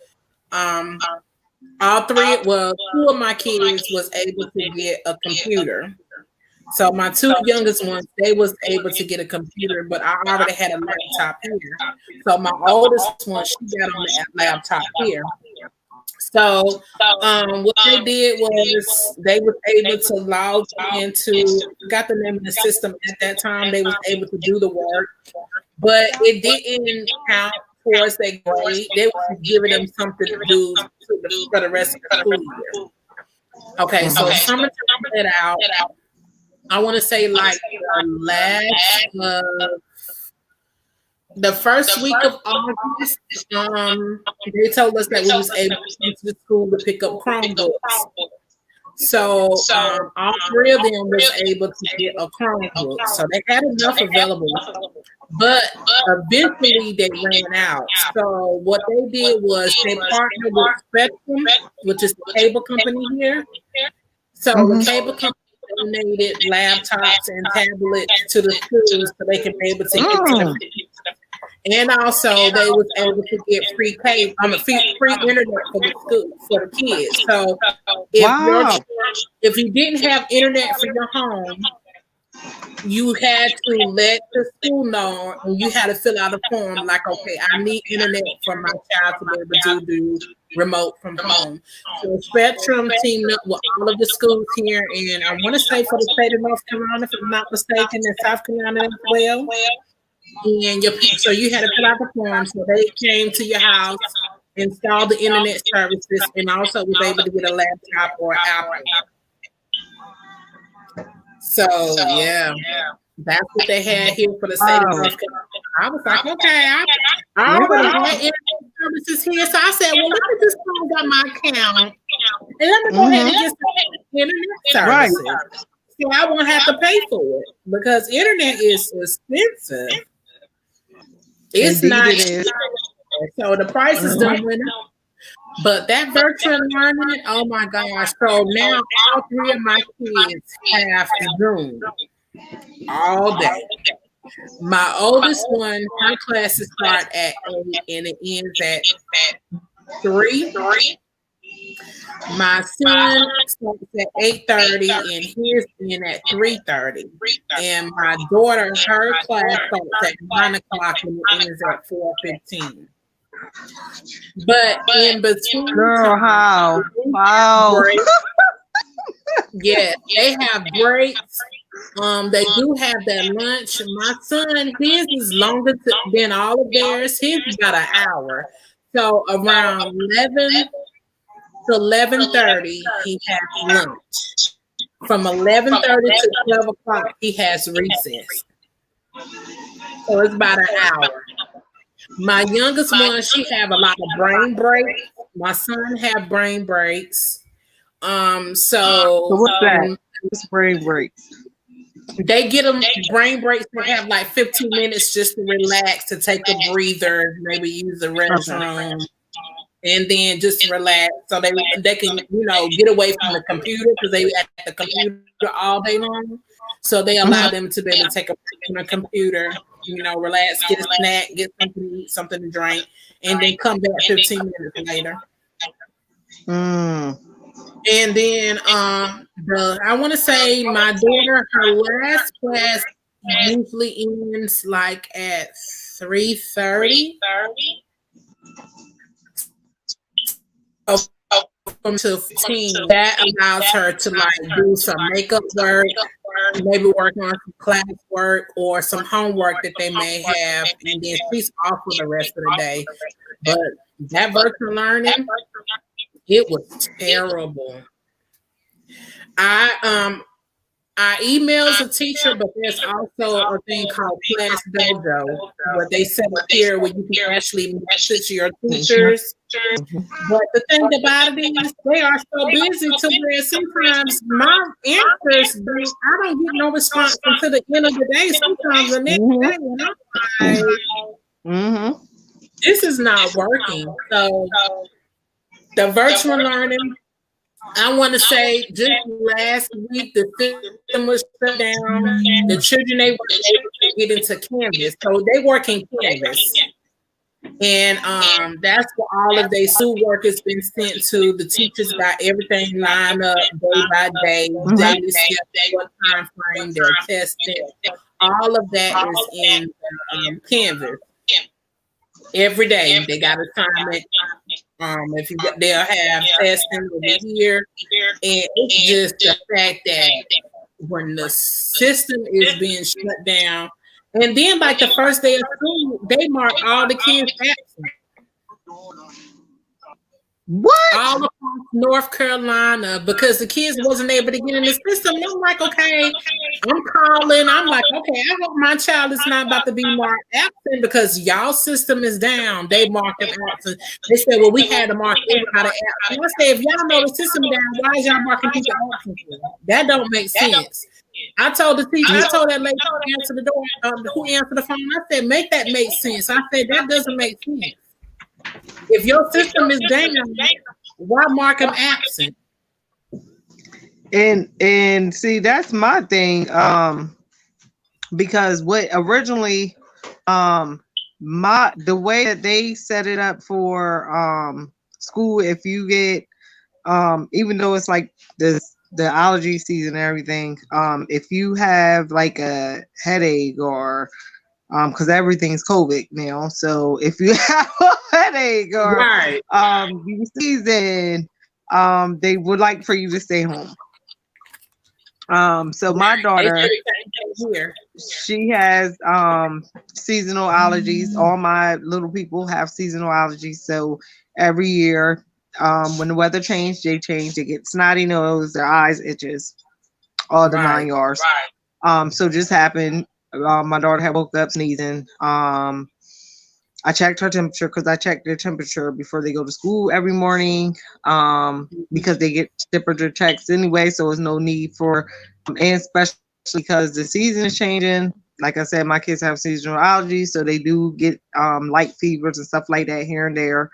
all three. Well, two of my kids was able to get a computer. So my two youngest ones, they was able to get a computer, but I already had a laptop here. So my oldest one, she got on the laptop here. So what they did was they was able to log into, got the name of the system at that time. They was able to do the work, but it didn't count towards their grade. They was giving them something to do for the rest of the school year. Okay, so summertime let out. I want to say like the first week of August, they told us that we was able to come to the school to pick up Chromebooks. So all three of them was able to get a Chromebook. So they had enough available, but eventually they ran out. So what they did was they partnered with Spectrum, which is the cable company here. So the cable company donated laptops and tablets to the schools so they can be able to get to them. And also they was able to get free cable, free internet for the school, for the kids. So if you didn't have internet for your home, you had to let the school know, and you had to fill out a form like, okay, I need internet for my child to be able to do remote from home. So Spectrum teamed up with all of the schools here, and I want to say for the state of North Carolina, if I'm not mistaken, and South Carolina as well. And so you had to fill out the form. So they came to your house, installed the internet services, and also was able to get a laptop or Apple. So yeah, that's what they had here for the state of North Carolina. I was like, okay, I already had internet services here, so I said, well, let me just close out my account and let me go ahead and get some internet services. Right. So I won't have to pay for it because internet is expensive. It's Indeed not. it is. So the prices don't went up. But that virtual learning, oh my gosh. So now all three of my kids have Zoom all day. My oldest one, her classes start at 8 and it ends at 3. My son starts at 8:30 and his in at 3:30. And my daughter, her class starts at 9 o'clock and it ends at 4:15. But in between, girl, how? Wow. Yeah, they have breaks. They do have that lunch. My son, his is longer than all of theirs. His is about an hour. So around 11 to 11:30, he has lunch. From 11:30 to 12 o'clock, he has recess. So it's about an hour. My youngest one, she have a lot of brain breaks. My son have brain breaks. So what's that? What's brain breaks? They get them brain breaks. They have like 15 minutes just to relax, to take a breather, maybe use the restroom, and then just relax so they can get away from the computer because they at the computer all day long. So they allow them to be able to take a break from the computer, relax, get a snack, get something to eat, something to drink, and then come back 15 minutes later. And then I want to say my daughter, her last class usually ends like at 3:30. From to 15, that allows her to like do some makeup work, maybe work on some class work or some homework that they may have, and then she's off for the rest of the day. But that virtual learning, it was terrible. I emails a teacher, but there's also a thing called Class Dojo, where they set up here where you can actually message your teachers. But the thing about it is, they are so busy to where sometimes my answers, I don't get no response until the end of the day. Sometimes the next day, when I'm like, this is not working. So The virtual learning, I want to say just last week, the system was shut down. The children, they were able to get into Canvas. So they work in Canvas. And that's where all of their schoolwork has been sent to. The teachers got everything lined up day by day, daily steps, what time frame they're testing. All of that is in Canvas. Every day they got assignment. If you they'll have testing over here, and it's just the fact that when the system is being shut down, and then like the first day of school, they mark all the kids absent. What? All across North Carolina because the kids wasn't able to get in the system. And I'm like, okay, I'm calling. I'm like, okay, I hope my child is not about to be marked absent because y'all system is down. They marked them absent. They said, well, we had to mark everybody absent. I said, if y'all know the system down, why is y'all marking people absent? That don't make sense. I told the teacher, I told that lady who answered the door, who answered the phone, I said, make that make sense. I said, that doesn't make sense. If your system is down, why mark them absent? And see, that's my thing. Because what originally, the way that they set it up for school, if you get even though it's like the allergy season and everything, if you have like a headache or because everything's COVID now. So if you have a headache or season, they would like for you to stay home. So my daughter, she has seasonal allergies. All my little people have seasonal allergies. So every year, when the weather changes, they get snotty nose, their eyes itches, all the 9 yards. So just happened. My daughter had woke up sneezing. I checked her temperature because I checked their temperature before they go to school every morning because they get temperature checks anyway. So there's no need for, and especially because the season is changing. Like I said, my kids have seasonal allergies, so they do get light fevers and stuff like that here and there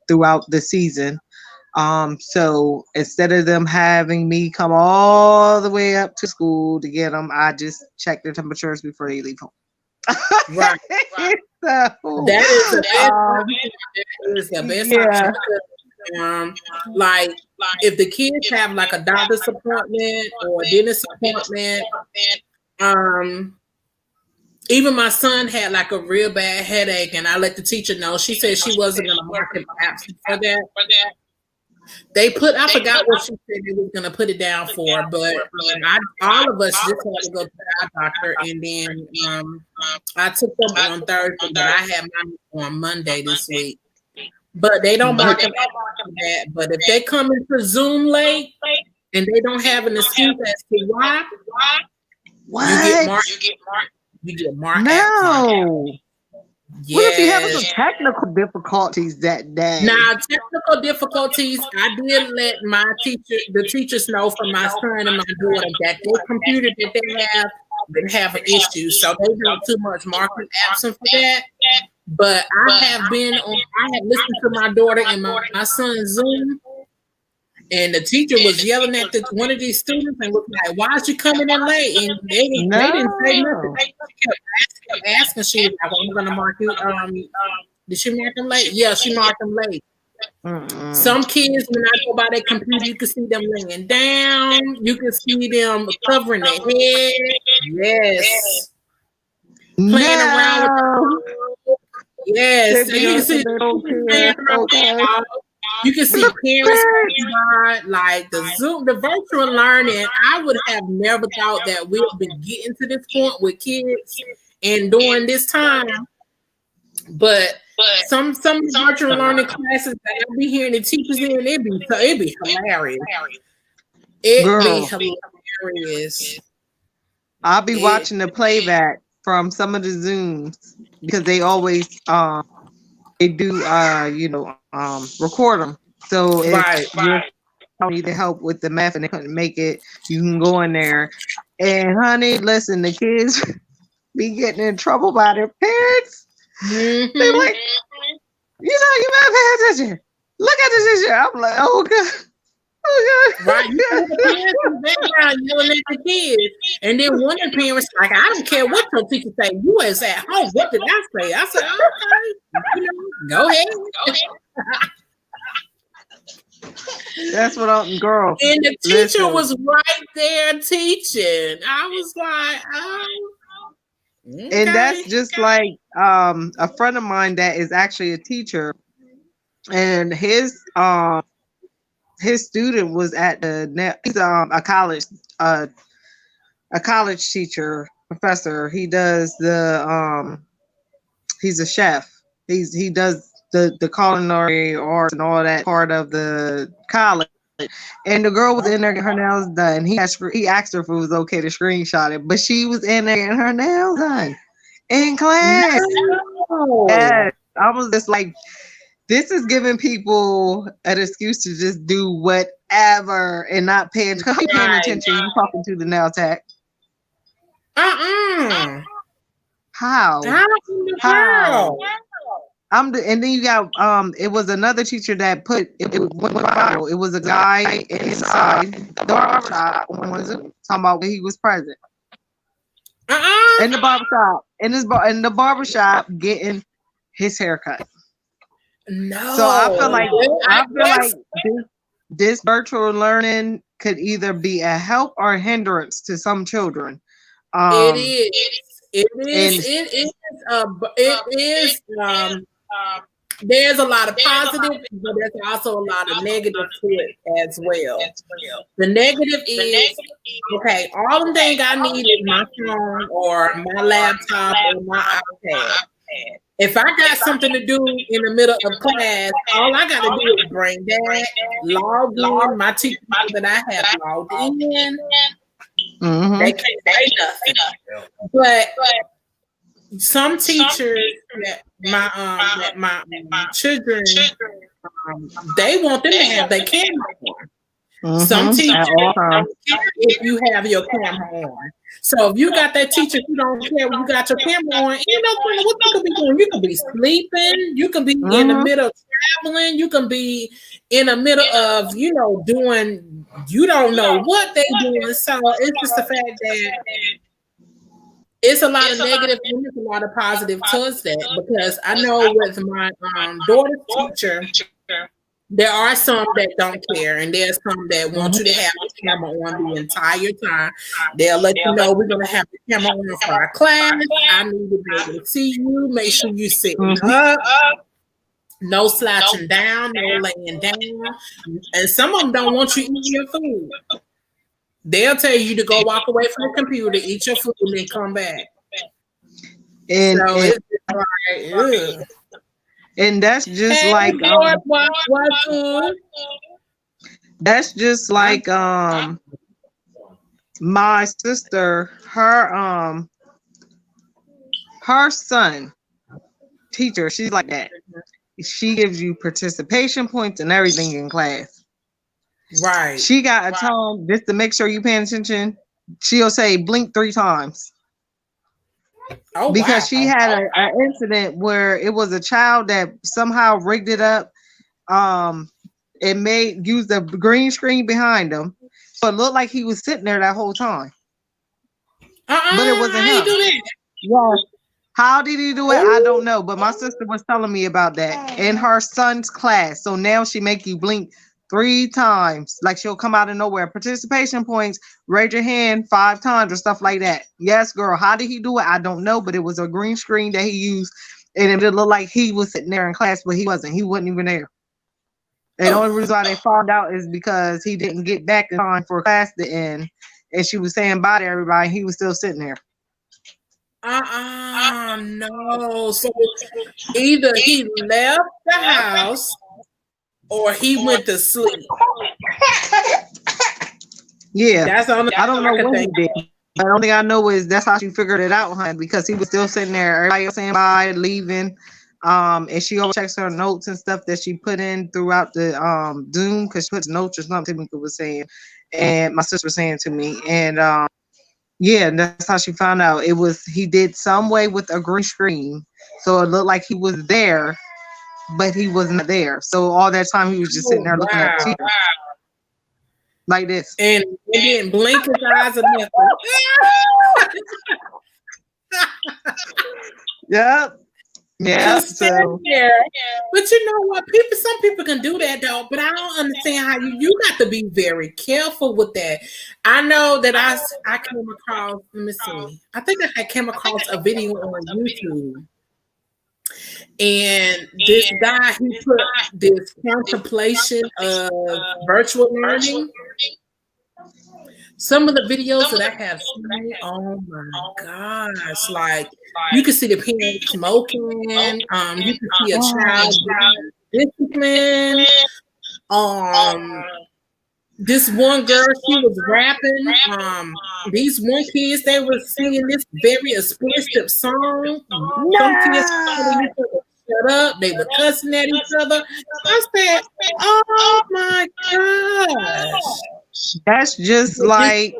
throughout the season. So instead of them having me come all the way up to school to get them, I just check their temperatures before they leave home. Right. So, that is the best option. Like if the kids have like a doctor's appointment or a dentist appointment, even my son had like a real bad headache, and I let the teacher know. She said she wasn't going to mark him absent for that. I forgot what she said they was gonna put it down for, but all of us just had to go to the eye doctor, and then I took them on Thursday, but I had mine on Monday this week. But they don't mark them out for that. But if they come into Zoom late and they don't have an excuse as to why, you get marked. No. Yes. What if you have some technical difficulties that day? Now, technical difficulties, I did let the teachers know from my son and my daughter that their computer that they have been having issues. So they don't too much marking absent for that. But I have listened to my daughter and my son's Zoom, and the teacher was yelling at one of these students and was like, "Why is you coming in late?" And they didn't say nothing. She kept asking. She was like, "I'm gonna mark you." Did she mark them late? Yeah, she marked them late. Some kids, when I go by their computer, you can see them laying down. You can see them covering their head. Yes. Playing around with them. Yes. So you can see you can see parents like the Zoom, the virtual learning. I would have never thought that we would be getting to this point with kids and during this time. But some virtual learning classes that I'll be hearing the teachers in, it'd be hilarious. It'd be hilarious. I'll be watching the playback from some of the Zooms because they always they do record them. So if you need the help with the math and they couldn't make it, you can go in there. And honey, listen, the kids be getting in trouble by their parents. They're like, you better pay attention. Look at this teacher. I'm like, oh god. Oh god. Right, you see the parents in the background yelling at the kids, and then one of the parents like, I don't care what your teacher say, you is at home. What did I say? I said, okay, go ahead. That's what I'm, girl. And the teacher Listen. was right there teaching. I was like, oh. Okay. And that's just like a friend of mine that is actually a teacher, and his student was at he's a college teacher professor. He does he's a chef. He does the culinary arts and all that part of the college. And the girl was in there getting her nails done. He asked her if it was okay to screenshot it, but she was in there getting her nails done in class. No. Yes. I was just like, this is giving people an excuse to just do whatever and not paying attention. You talking to the nail tech. How? And then you got it was another teacher that put it went viral. It was a guy inside the barbershop talking about when he was present. In the barbershop. In the barbershop getting his haircut. No. So I feel like this virtual learning could either be a help or a hindrance to some children. It is. There's a lot of positive, but there's also a lot of negative to it as well. The negative is, okay, all the things I need is my phone or my laptop or my iPad. If I got something to do in the middle of class, all I got to do is bring that, log in, my teacher that I have logged in. Mm-hmm. They can't say nothing. But some teachers that my children, they want them to have their camera on. Mm-hmm. Some teachers don't care if you have your camera on. So if you got that teacher who don't care when you got your camera on, you know what you could be doing. You could be sleeping. You could be in the middle of traveling. You can be in the middle of, doing, you don't know what they're doing. So it's just the fact that it's a lot of negative and it's a lot of positive towards that, because I know with my daughter's teacher, there are some that don't care, and there's some that want you to have the camera on the entire time. They'll let you know we're going to have the camera on for our class. I need to be able to see you. Make sure you sit up. No slouching down, no laying down. And some of them don't want you eating your food. They'll tell you to go walk away from the computer, eat your food, and then come back. And it's like, ugh. And that's just that's just like my sister, her son teacher, she's like that. She gives you participation points and everything in class. Right. She got a time just to make sure you paying attention. She'll say blink 3 times. Oh, because she had an incident where it was a child that somehow rigged it up. It used a green screen behind him, so it looked like he was sitting there that whole time. But it wasn't him. Yes. How did he do it? I don't know. But my sister was telling me about that in her son's class. So now she make you blink 3 times, like she'll come out of nowhere. Participation points, raise your hand 5 times or stuff like that. Yes, girl. How did he do it? I don't know, but it was a green screen that he used, and it looked like he was sitting there in class, but he wasn't. He wasn't even there. And the only reason why they found out is because he didn't get back in time for class to end, and she was saying bye to everybody. And he was still sitting there. No. So either he left the house or he went to sleep. Yeah, I don't know what he did. The only thing I know is that's how she figured it out, honey, because he was still sitting there. Everybody else saying bye, leaving. And she always checks her notes and stuff that she put in throughout the Zoom, because she puts notes or something Tamika was saying, and my sister was saying to me. And yeah, that's how she found out. He did some way with a green screen, so it looked like he was there, but he was not there. So all that time he was just sitting there looking at the teacher like this. And he didn't blink his eyes or nothing. Yep. Yeah. So. But you know what? Some people can do that though. But I don't understand how you got to be very careful with that. I know that I came across. Let me see. I think I came across a video on YouTube, and this guy he put this contemplation of virtual learning. Some of the videos that I have seen, oh my gosh, like you can see the parents smoking, you can see a child discipline. This one girl, she was rapping. These one kids, they were singing this very explicit song. Some kids shut up, they were cussing at each other. I said, oh my gosh. That's just like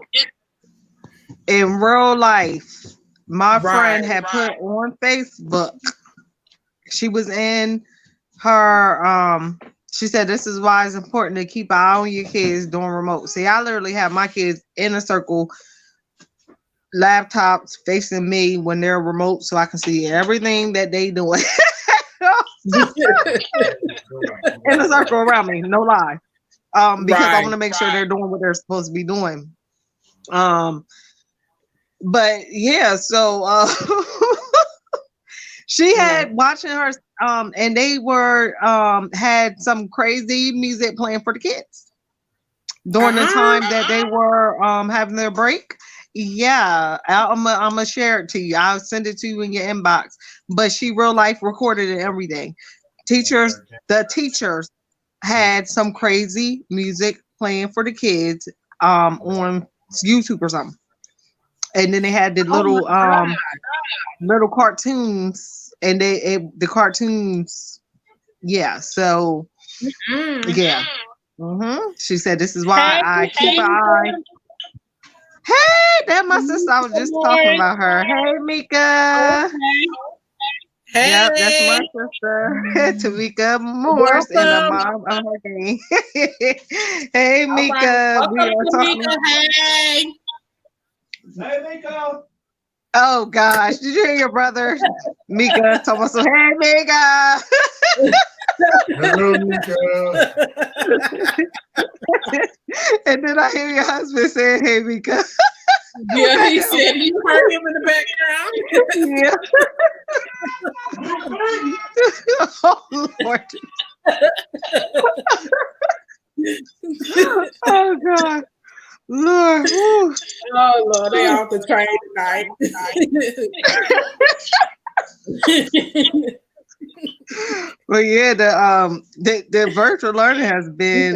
in real life. My friend had put on Facebook. She was in her she said this is why it's important to keep an eye on your kids doing remote. See, I literally have my kids in a circle, laptops facing me when they're remote, so I can see everything that they doing. In a circle around me, no lie. Because I want to make sure they're doing what they're supposed to be doing. But yeah, so she had watching her, and they were had some crazy music playing for the kids during the time that they were having their break. Yeah, I'm gonna share it to you. I'll send it to you in your inbox. But she real life recorded it, everything. The teachers had some crazy music playing for the kids on YouTube or something. And then they had the little cartoons, and the cartoons, yeah. So yeah, she said this is why I keep an eye. Hey, that's my sister. I was just talking about her. Hey, Mika. Hey. Yep, that's my sister, Tamika Morse, and the mom of her game. Hey, Mika. Right. We are talking. Hey. Hey, Mika. Oh gosh, did you hear your brother, Mika? Talking about, hey, Mika. Hello, Mika. And then I hear your husband saying, hey, Mika. Yeah, he said you heard him in the background. Yeah. Oh Lord. Oh God. Lord. Woo. Oh Lord, they off the train tonight. Well, yeah, the virtual learning has been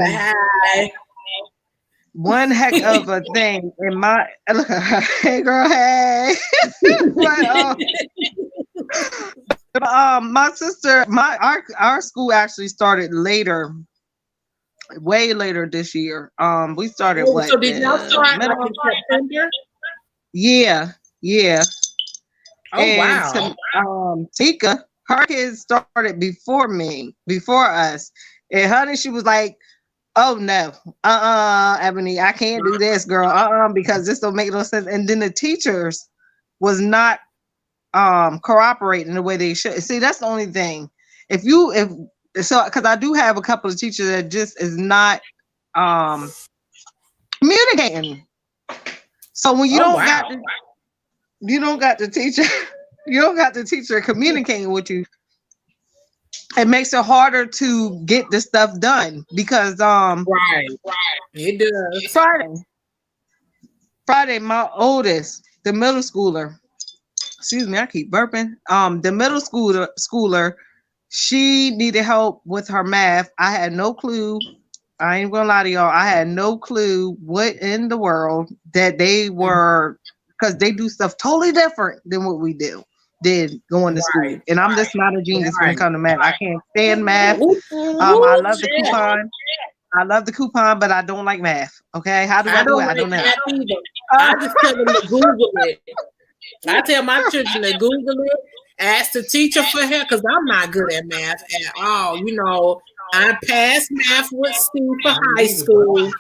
one heck of a thing in my look at her. Hey girl, hey. But, my sister, our school actually started later, way later this year. We started what? So did y'all start in September? Yeah. Oh, and wow. Tika, her kids started before us. And honey, she was like, oh no, Ebony, I can't do this, girl. Because this don't make no sense. And then the teachers was not cooperating the way they should. See, that's the only thing. Because I do have a couple of teachers that just is not communicating. So when you don't got the teacher, you don't got the teacher communicating with you, it makes it harder to get the stuff done because right, it does. Friday, my oldest, the middle schooler, excuse me, I keep burping. The middle schooler, she needed help with her math. I had no clue. I ain't gonna lie to y'all. I had no clue what in the world that they were, because they do stuff totally different than what we did going to school. And I'm just not a genius when it comes to math. I can't stand math. I love the coupon. I love the coupon, but I don't like math. Okay, how do I do it? I don't know. I just tell them to Google it. I tell my children to Google it, ask the teacher for help because I'm not good at math at all. You know, I passed math with Steve for high school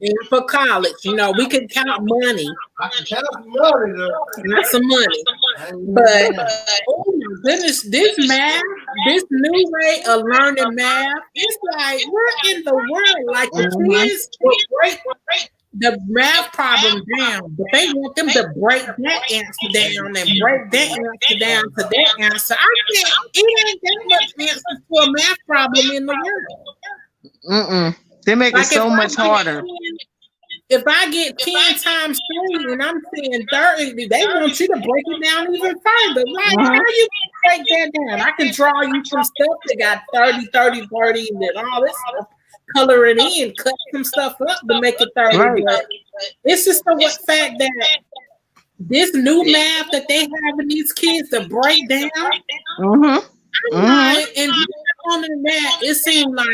and for college. You know, we could count money. I can count some money though. Not some money. I ain't But mad. oh my goodness, this math, this new way of learning math, it's like we're in the world. Like the kids will break the math problem down, but they want them to break that answer down and break that answer down to that answer. I think it ain't that much answer to a math problem in the world. They make it Like so much harder. If I get 10 times 3 and I'm saying 30, they want you to break it down even further. Like, how you break that down? I can draw you some stuff that got 30, 30, 30, and all this stuff. Color it in, cut some stuff up to make it 30. Right. But it's just the fact that this new math that they having these kids to break down. And on that, it seemed like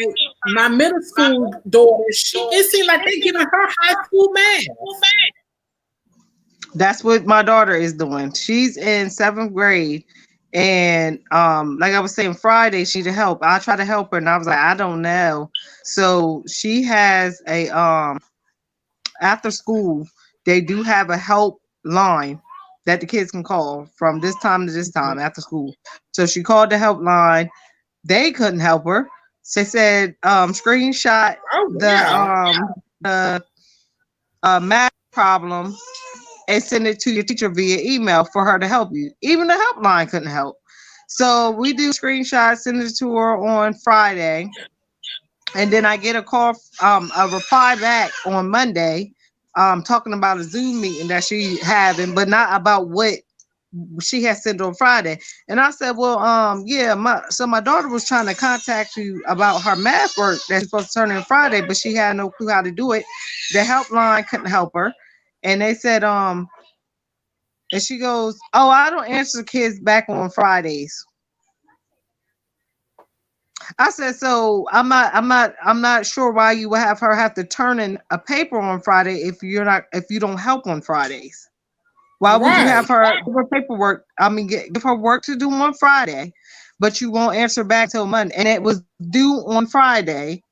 my middle school daughter, it seemed like they giving her high school math. That's what my daughter is doing. She's in 7th grade. And like I was saying, Friday she needed help. I tried to help her and I was like, I don't know. So she has a after school, they do have a help line that the kids can call from this time to this time after school. So she called the helpline. They couldn't help her. They said screenshot the math problem and send it to your teacher via email for her to help you. Even the helpline couldn't help. So we do screenshots, send it to her on Friday. And then I get a call, a reply back on Monday, talking about a Zoom meeting that she having, but not about what she had sent on Friday. And I said, well, my daughter was trying to contact you about her math work that's supposed to turn in Friday, but she had no clue how to do it. The helpline couldn't help her. And they said, and she goes, oh, I don't answer kids back on Fridays. I said, so I'm not sure why you would have her have to turn in a paper on Friday if you don't help on Fridays. Why would you have her give her paperwork? Give her work to do on Friday, but you won't answer back till Monday. And it was due on Friday,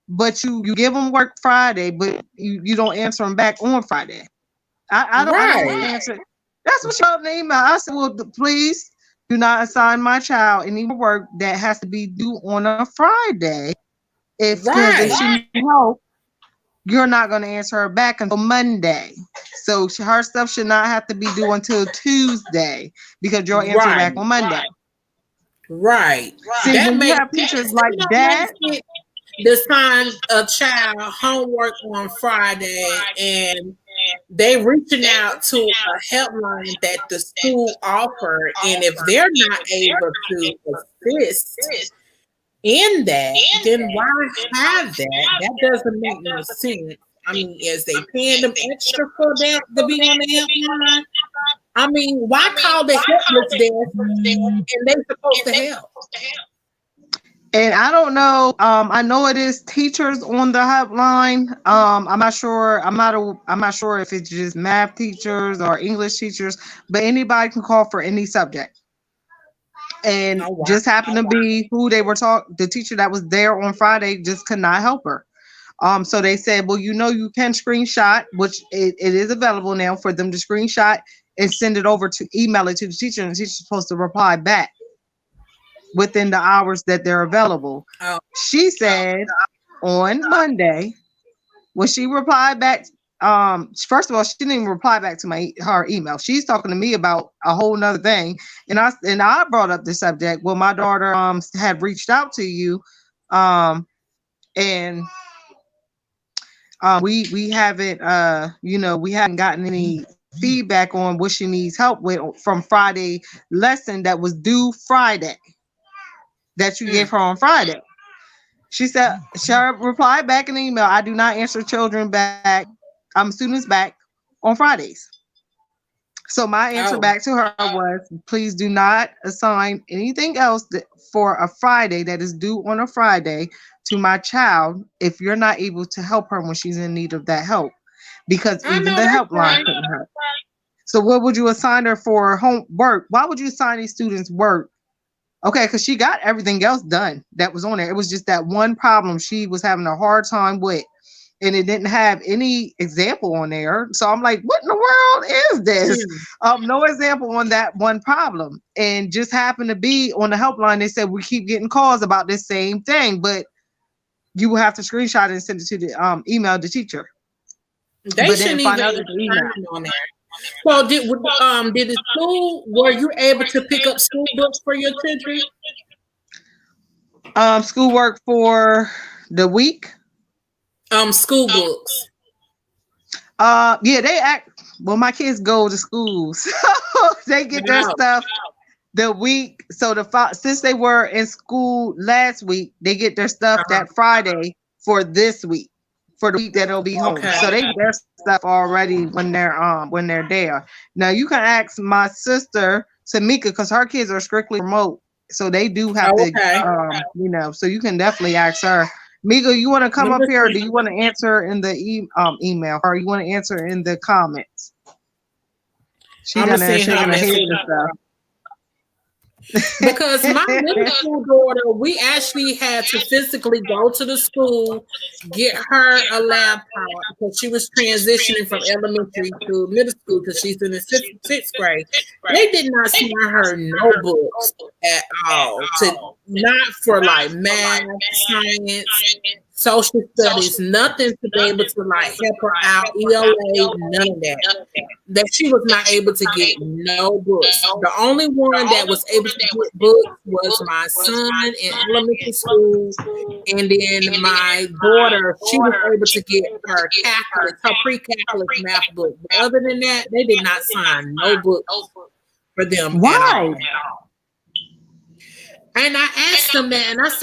but you give them work Friday, but you don't answer them back on Friday. I don't answer. That's what she wrote in the email. I said, well, please do not assign my child any work that has to be due on a Friday. If she needs help, you're not going to answer her back until Monday. So her stuff should not have to be due until Tuesday because you'll answer back on Monday. Right. See, when you have teachers like that, to sign a child homework on Friday and they reaching out to a helpline that the school offered, and if they're not able to assist in that, then why have that? That doesn't make no sense. I mean, is they paying them extra for that to be on the helpline? I mean, why call the helpless desk and they're supposed to help? And I don't know. I know it is teachers on the helpline. I'm not sure. I'm not sure if it's just math teachers or English teachers, but anybody can call for any subject. And just happened to be who they were talking. The teacher that was there on Friday just could not help her. So they said, well, you can screenshot, which it is available now for them to screenshot and send it over to email it to the teacher, and the teacher's supposed to reply back within the hours that they're available. She said on Monday, when she replied back, first of all, she didn't even reply back to her email. She's talking to me about a whole nother thing. And I brought up the subject. Well, my daughter had reached out to you, and we haven't we haven't gotten any feedback on what she needs help with from Friday lesson that was due Friday that you gave her on Friday. She said, she replied back in the email, I do not answer students back on Fridays. So my answer back to her was, please do not assign anything else for a Friday that is due on a Friday to my child if you're not able to help her when she's in need of that help, because even the helpline couldn't help. So what would you assign her for homework? Why would you assign these students work? Okay, because she got everything else done that was on there. It was just that one problem she was having a hard time with, and it didn't have any example on there. So I'm like, what in the world is this? No example on that one problem. And just happened to be on the helpline, they said we keep getting calls about this same thing, but you will have to screenshot it and send it to the email the teacher. They shouldn't even on there. So did the school, were you able to pick up school books for your children? Schoolwork for the week. School books. Yeah, they act. Well, my kids go to school, so they get their stuff the week. So since they were in school last week, they get their stuff that Friday for this week, for the week that it'll be home. So they get their stuff already when they're there. Now you can ask my sister Tamika, because her kids are strictly remote, so they do have to, so you can definitely ask her. Mika, you want to come up here, or do you want to answer in the email, or you want to answer in the comments? She's gonna hit the stuff. Because my middle school daughter, we actually had to physically go to the school, get her a laptop, because she was transitioning from elementary to middle school because she's in the sixth grade. They did not send her no books at all, not for like math, science, social studies, nothing to be able to like help her out, ELA, none of that. That she was not able to get no books. The only one that was able to get books was my son in elementary school, and then my daughter, she was able to get her calculus, her pre-calculus math book. But other than that, they did not sign no books for them. Why? And I asked them that, and I asked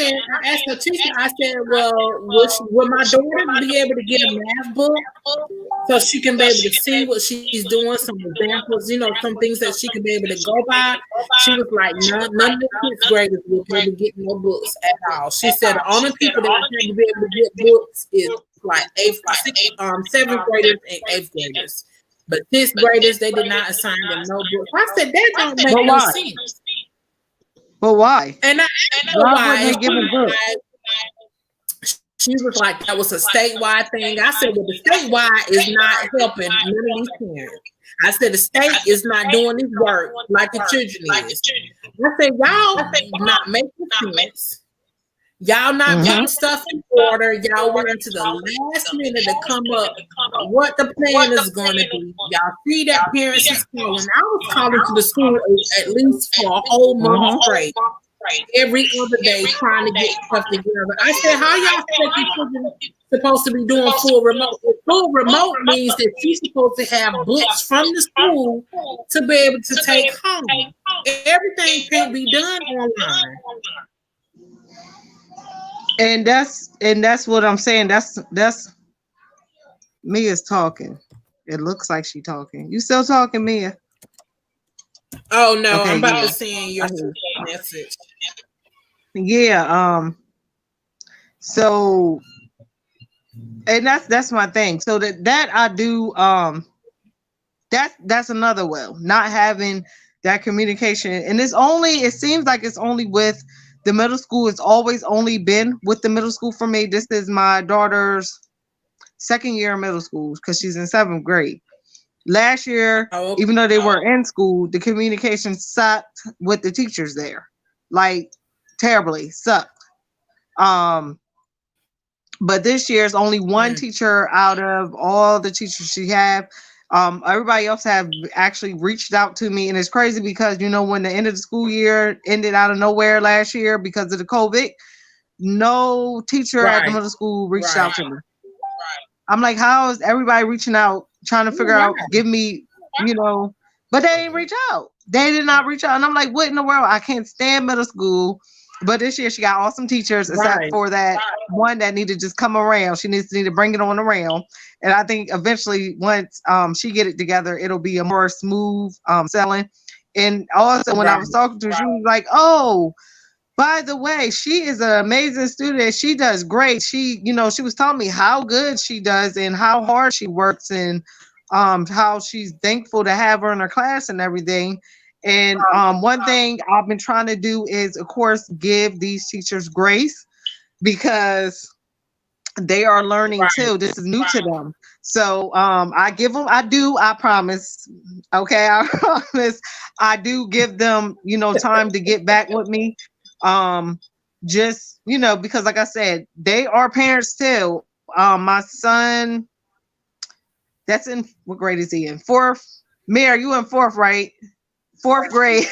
the teacher, I said, well, will my daughter be able to get a math book so she can be able to see what she's doing, some examples, some things that she can be able to go by? She was like, none of the sixth graders will be able to get no books at all. She said the only people that are going to be able to get books is like seventh graders and eighth graders. But sixth graders, they did not assign them no books. I said, that don't make no sense. But why? And I know why. She was like, that was a statewide thing. I said, well, the statewide is not helping none of these parents. I said, the state is not doing this work like the children is. I said, y'all not making sense. Y'all not getting stuff in order. Y'all went into the last minute to come up what the plan is going to be. Y'all see that parents is calling. I was calling to the school at least for a whole month straight. Every other day trying to get stuff together. I said, how y'all think these children supposed to be doing full remote? Full remote means that you're supposed to have books from the school to be able to take home. Everything can't be done online. And that's what I'm saying. That's Mia's talking. It looks like she's talking. You still talking, Mia? Oh no, okay, I'm about to send your message. Yeah. So, and that's my thing. So that I do. That's another not having that communication, and it seems like it's only with the middle school. It's always only been with the middle school for me. This is my daughter's second year in middle school because she's in 7th grade. Last year, even though they were in school, the communication sucked with the teachers there, like terribly sucked. But this year is only one teacher out of all the teachers she have. Everybody else have actually reached out to me, and it's crazy because when the end of the school year ended out of nowhere last year because of the COVID, no teacher at the middle school reached out to me. I'm like, how is everybody reaching out, trying to figure out, give me, but they didn't reach out. They did not reach out, and I'm like, what in the world? I can't stand middle school. But this year she got awesome teachers, except for that one that needed to just come around. She needs to bring it on around. And I think eventually once she get it together, it'll be a more smooth selling. And also when I was talking to her, she was like, oh, by the way, she is an amazing student. She does great. She, she was telling me how good she does and how hard she works and how she's thankful to have her in her class and everything. And one thing I've been trying to do is, of course, give these teachers grace because they are learning too. This is new to them. So I give them, I promise. Okay, I promise. I do give them, time to get back with me. Just, because like I said, they are parents too. My son, that's in, what grade is he in? Fourth. Mayor, you in fourth, right? Fourth grade.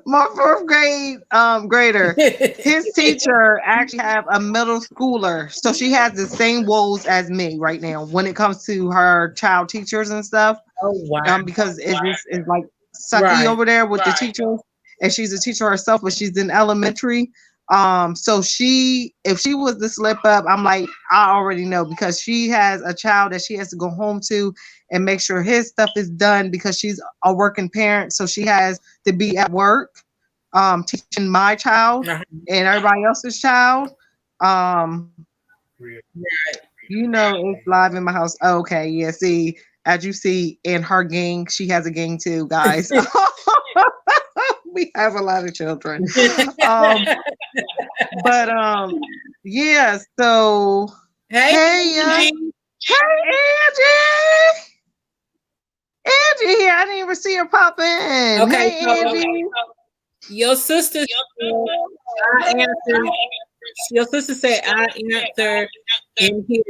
My fourth grade grader, his teacher actually have a middle schooler, so she has the same woes as me right now when it comes to her child teachers and stuff. Oh wow! Because it just is like sucky over there with the teachers, and she's a teacher herself, but she's in elementary. So if she was to slip up, I'm like, I already know, because she has a child that she has to go home to and make sure his stuff is done because she's a working parent. So she has to be at work, teaching my child and everybody else's child. It's live in my house. Okay, yeah. See, as you see in her gang, she has a gang too, guys. We have a lot of children. Yeah. So hey, Angie. Angie here. I didn't even see her pop in. Okay, hey, Angie. Your sister I answered. Your sister said I answer in here.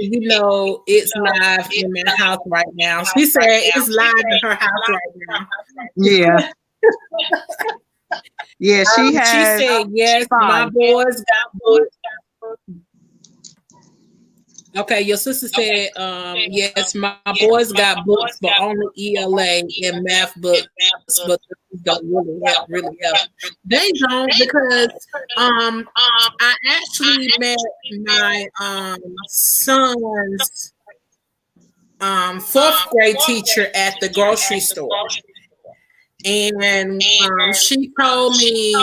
It's live in my house right now. She said it's live in her house right now. Yeah. Yeah, she has. She said yes. 5. My boys got books. Okay, your sister said yes. My boys got books, but only ELA and math books, but don't really help. They don't, because I actually met my son's fourth grade teacher at the grocery store. And she told me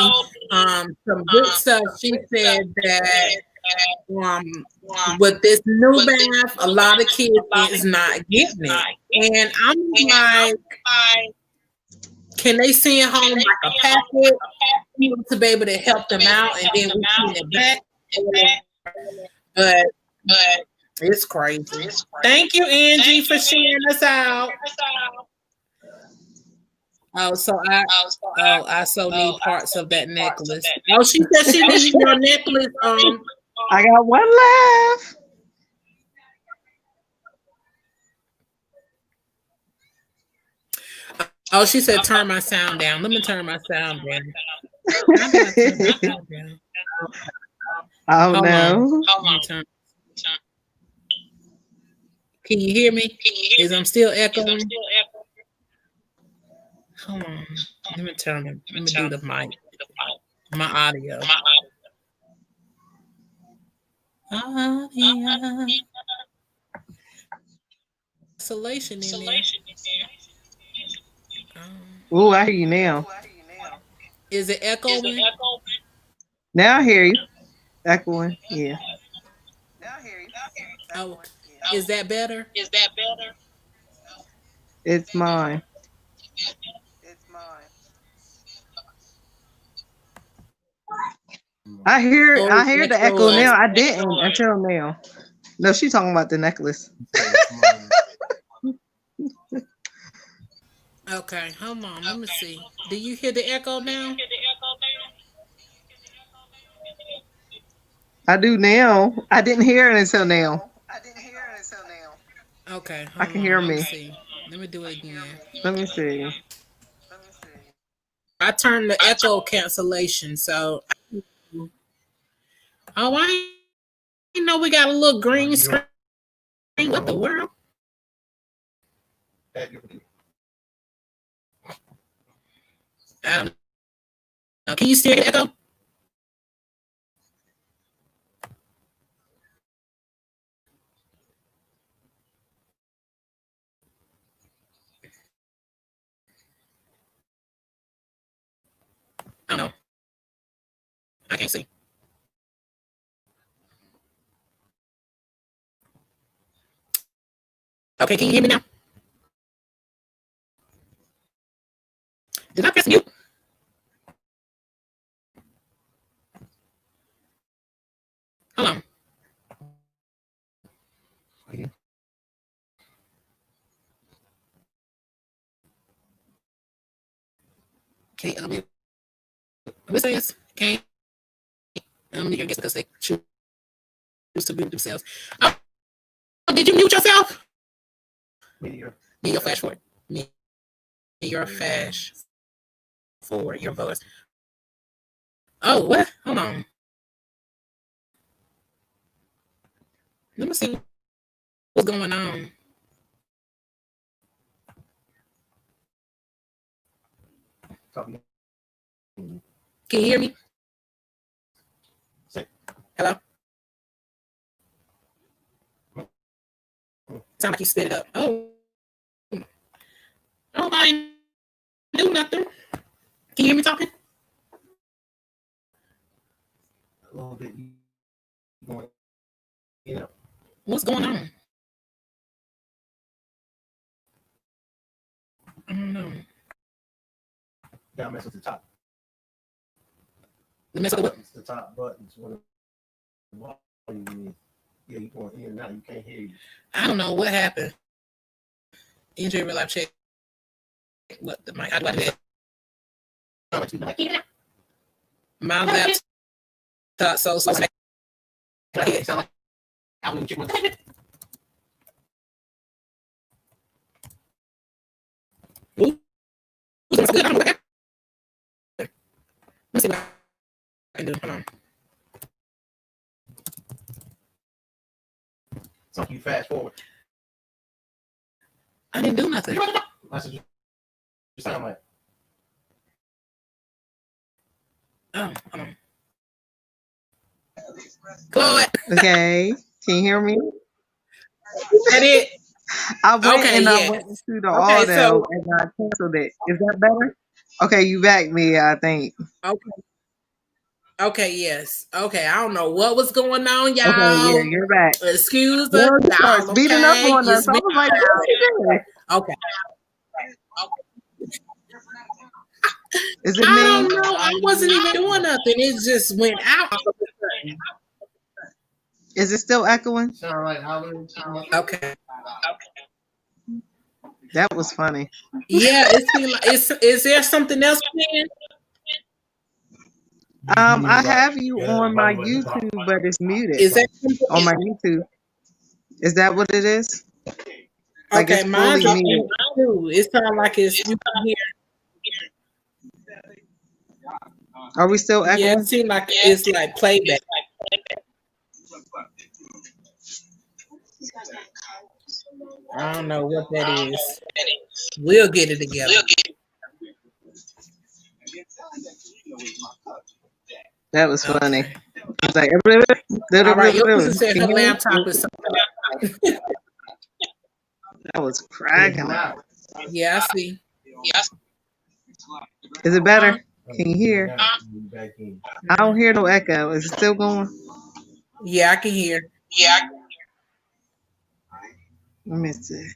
some good stuff. She said that with this new math, a lot of kids is not getting it. And I'm like, can they send home like a packet to be able to help them out, and then we send it back? But it's crazy. Thank you, Angie, for sharing us out. Oh, so I so need parts of that necklace. Oh, she said she needs your necklace. I got one left. Oh, she said turn my sound down. Let me turn my sound down. Oh no. Can you hear me? Is I'm still echoing? Hold on. Let me do the mic. My audio. Isolation in there. Oh, I hear you now. Is it echoing? Now I hear you. Echoing. Yeah. Oh, is that better? It's mine. I hear the echo now. I didn't until now. No, she's talking about the necklace. Okay, hold on. Let me see. Do you hear the echo now? I do now. I didn't hear it until now. Okay, I can hear me. Let me do it again. Let me see. I turned the echo cancellation, so. Oh, I didn't know we got a little green screen. What the world? Can you still hear the echo? I don't know. I can't see. Okay, can you hear me now? Did I press mute? Hold on. Okay, what says? Okay. I guess because they choose to mute themselves. Oh, did you mute yourself? Me your flash forward. Me your flash forward your voice. Oh, what? Hold on. Let me see what's going on. Can you hear me? Hello? Sound like you spit it up. Oh, I didn't do nothing. Can you hear me talking? A little bit. What's going on? I don't know. Gotta mess with the top. The mess with what? The top buttons. Yeah, you going in and out. You can't hear you. I don't know what happened. Injury real life check. What the mic? How do I do that? My laptop so Ooh, that's good. I don't know what happened. Let's see what I can do. Hold on. So you fast forward. I didn't do nothing. That's what you sound like. Oh, hold on. Chloe. Okay, can you hear me? That it? I went Okay, and I yes. went to the Okay, auto so and I canceled it. Is that better? Okay, you back me, I think. okay, yes. Okay, I don't know what was going on, Okay, y'all. yeah, you're back. Excuse us, Girl, you start y'all. speeding up Okay, on us. I was like, what you doing? Okay. Is it I me? don't know. I wasn't even doing nothing. It just went out. Is it still echoing? Sound like Halloween. Okay. That was funny. Yeah, is there something else playing? I have you on my YouTube, but it's muted Is that on my YouTube. Is that what it is? Like okay? it's Mine's fully on muted. too. It sounds like it's you can hear. Are we still Yeah, echoing? it seems like it's like playback. I don't know what that is. We'll get it together. That was funny. Okay. It's like, All right, your sister said her can you hear me? laptop is something. That was cracking. Yeah, I see. Is it better? Can you hear? I don't hear no echo. Is it still going? Yeah, I can hear. Let me see.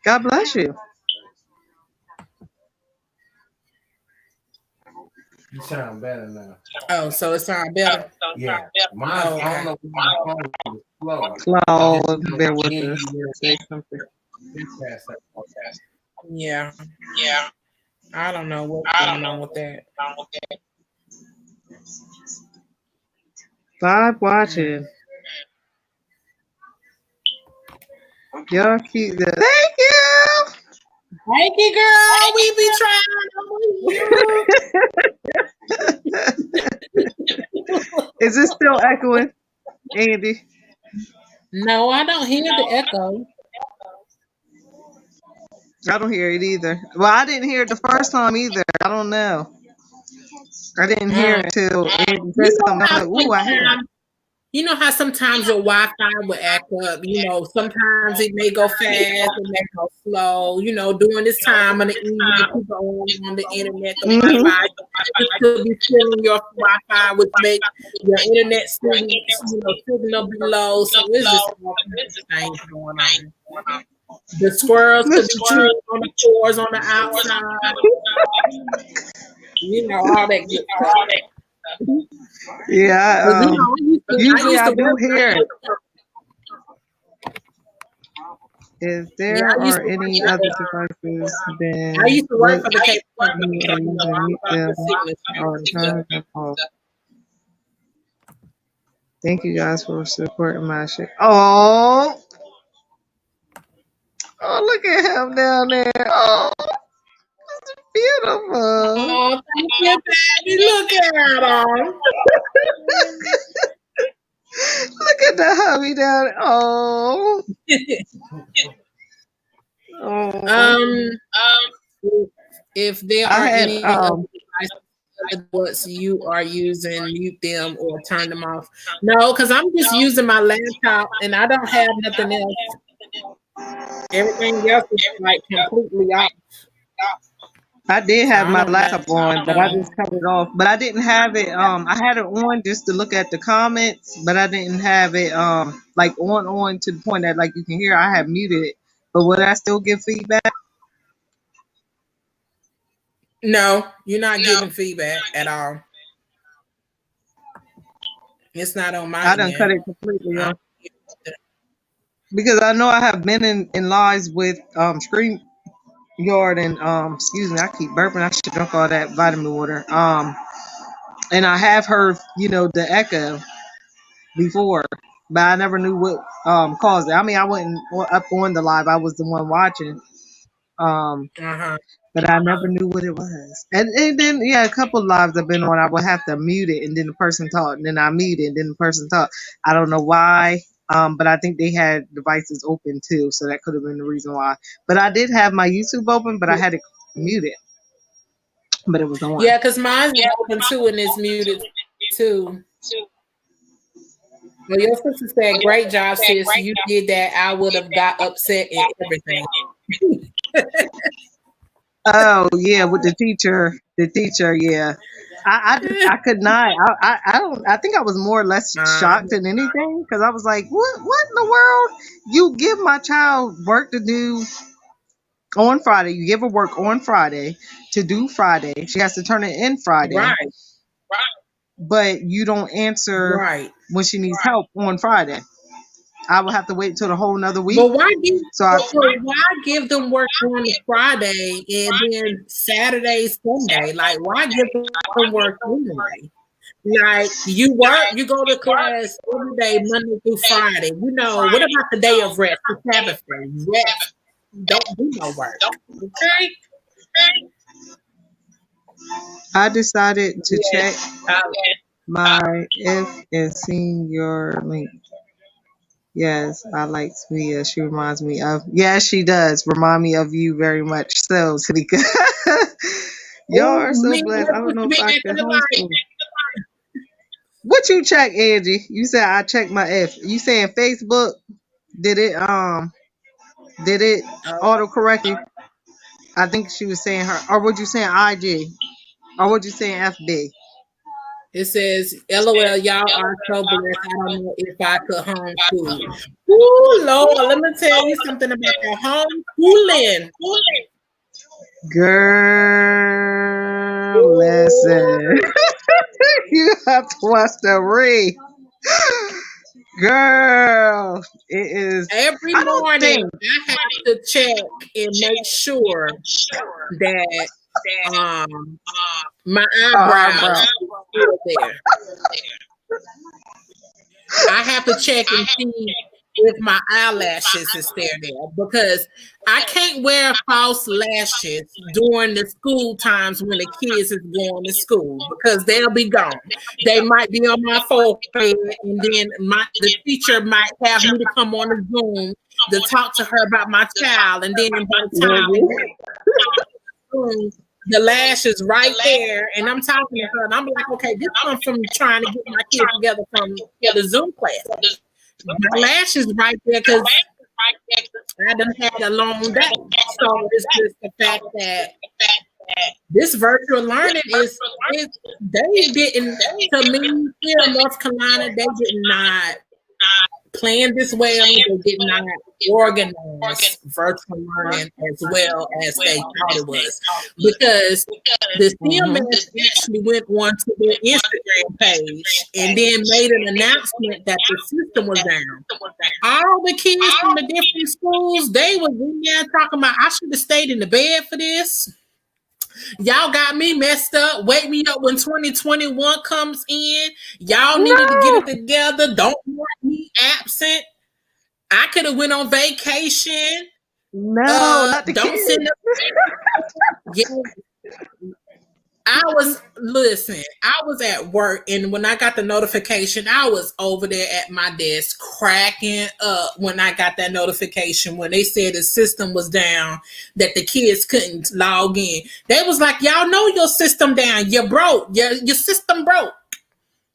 God bless you. You sound better now. Oh, so it sounds better. Yeah. Mine, Oh, I don't know why my phone is slow. Claude, bear with us. Say something. Yeah. I don't know what's going on with that. Stop watching. Y'all keep the. Thank you. Thank you, girl. We be trying. Is it still echoing, Andy? No, I don't hear the echo. I don't hear it either. Well, I didn't hear it the first time either. I don't know. I didn't hear it until Andy said something. I was like, ooh, I hear it. You know how sometimes your Wi-Fi will act up. You know, sometimes it may go fast, it may go slow. You know, during this time of the evening, people on the internet, the Wi-Fi devices could be stealing your Wi-Fi, which makes your internet signal be low. So it's just all kinds of things going on. The squirrels could be chewing on the floors on the outside. All that good stuff. Yeah. Usually I do hear it. If there are any other devices, then I used to work for the Thank you guys for supporting my shit. Oh, look at him down there. Oh, that's beautiful. Oh, thank you, baby. Look at him. Look at the hubby down there. Oh. If there are any devices you are using, mute them or turn them off. No, because I'm just using my laptop and I don't have nothing else. Everything else is like completely off. I did have my laptop on, but I just cut it off. But I didn't have it. I had it on just to look at the comments, but I didn't have it like on to the point that like you can hear. I have muted it, but would I still give feedback? No, you're not giving feedback at all. It's not on my. I done cut it completely off because I know I have been in lives with StreamYard and excuse me, I keep burping. I should drink all that vitamin water. And I have heard the echo before, but I never knew what caused it. I mean, I wasn't up on the live. I was the one watching. But I never knew what it was. And then a couple of lives I've been on, I would have to mute it and then the person talked, and then I mute it and then the person talked. I don't know why. But I think they had devices open too, so that could have been the reason why. But I did have my YouTube open, but I had it muted. But it was on. Yeah, because mine's open too and it's muted too. Well, your sister said, "Great job, sis. You did that. I would have got upset and everything." Oh yeah, with the teacher, yeah. I could not. I don't. I think I was more or less shocked than anything because I was like, what in the world? You give my child work to do on Friday. You give her work on Friday to do Friday. She has to turn it in Friday. Right. But you don't answer when she needs help on Friday. I will have to wait until the whole another week. But why give them work on Friday and then Saturday, Sunday? Like, why give them work anyway? Like, you work, you go to class every day, Monday through Friday. What about the day of rest, the Sabbath day? Rest. Don't do no work. Okay? I decided to check my if and seen your link. Yes, I like Tamia. She reminds me of. Yes, she does remind me of you very much. So, Tamika, y'all are so blessed. I don't know if I can homeschool. What you check, Angie? You said I checked my F. You saying Facebook? Did it auto correct you? I think she was saying her, or what you saying IG, or what you saying FB? It says, "LOL, y'all are so blessed. I don't know if I could homeschool." Ooh, Lord, let me tell you something about that homeschooling. Girl, listen. You have to watch the read. Girl, it is. Every morning, I have to check and make sure that my eyebrows are still there. I have to check and see if my eyelashes is still there because I can't wear false lashes during the school times when the kids is going to school because they'll be gone. They might be on my forehead, and then the teacher might have me to come on the Zoom to talk to her about my child, and then by the time the lash is right there, and I'm talking to her, and I'm like, okay, this comes from trying to get my kids together for the Zoom class. My lash is right there because I done had a long day. So it's just the fact that this virtual learning is they didn't, to me, here in North Carolina, they did not plan this well. They did not organize virtual learning as well as they thought it was, because the CMS actually went on to their Instagram page and then made an announcement that the system was down. All the kids from the different schools, they was in there talking about, I should have stayed in the bed for this. Y'all got me messed up. Wake me up when 2021 comes in. Y'all needed to get it together. Don't want me absent. I could have went on vacation. No, not the Don't kids. send up. Yeah. I was at work, and when I got the notification, I was over there at my desk cracking up when I got that notification when they said the system was down, that the kids couldn't log in. They was like, y'all know your system down. You broke. Your system broke.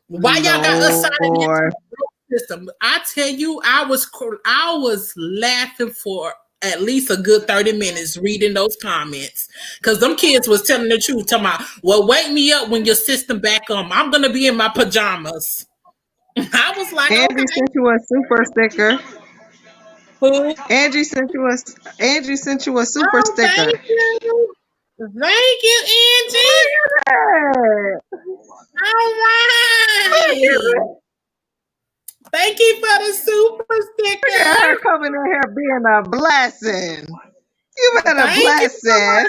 Why y'all got us signed into the system? I tell you, I was laughing for at least a good 30 minutes reading those comments, because them kids was telling the truth, talking about, well, wake me up when your system back on. I'm gonna be in my pajamas. I was like, Angie sent you a super sticker. Who? Angie sent you a super sticker. Thank you. Thank you, Angie. All right. Thank you for the super sticker. Her coming in here being a blessing. You better bless us.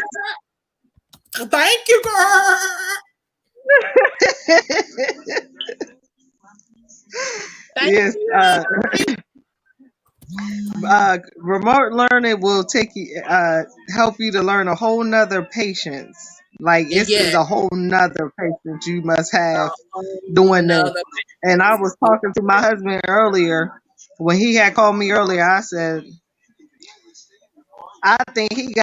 Thank you, girl. Yes. Remote learning will take you, help you to learn a whole nother patience. Like this is a whole nother patience you must have doing this. And I was talking to my husband earlier when he had called me earlier. I said, I think he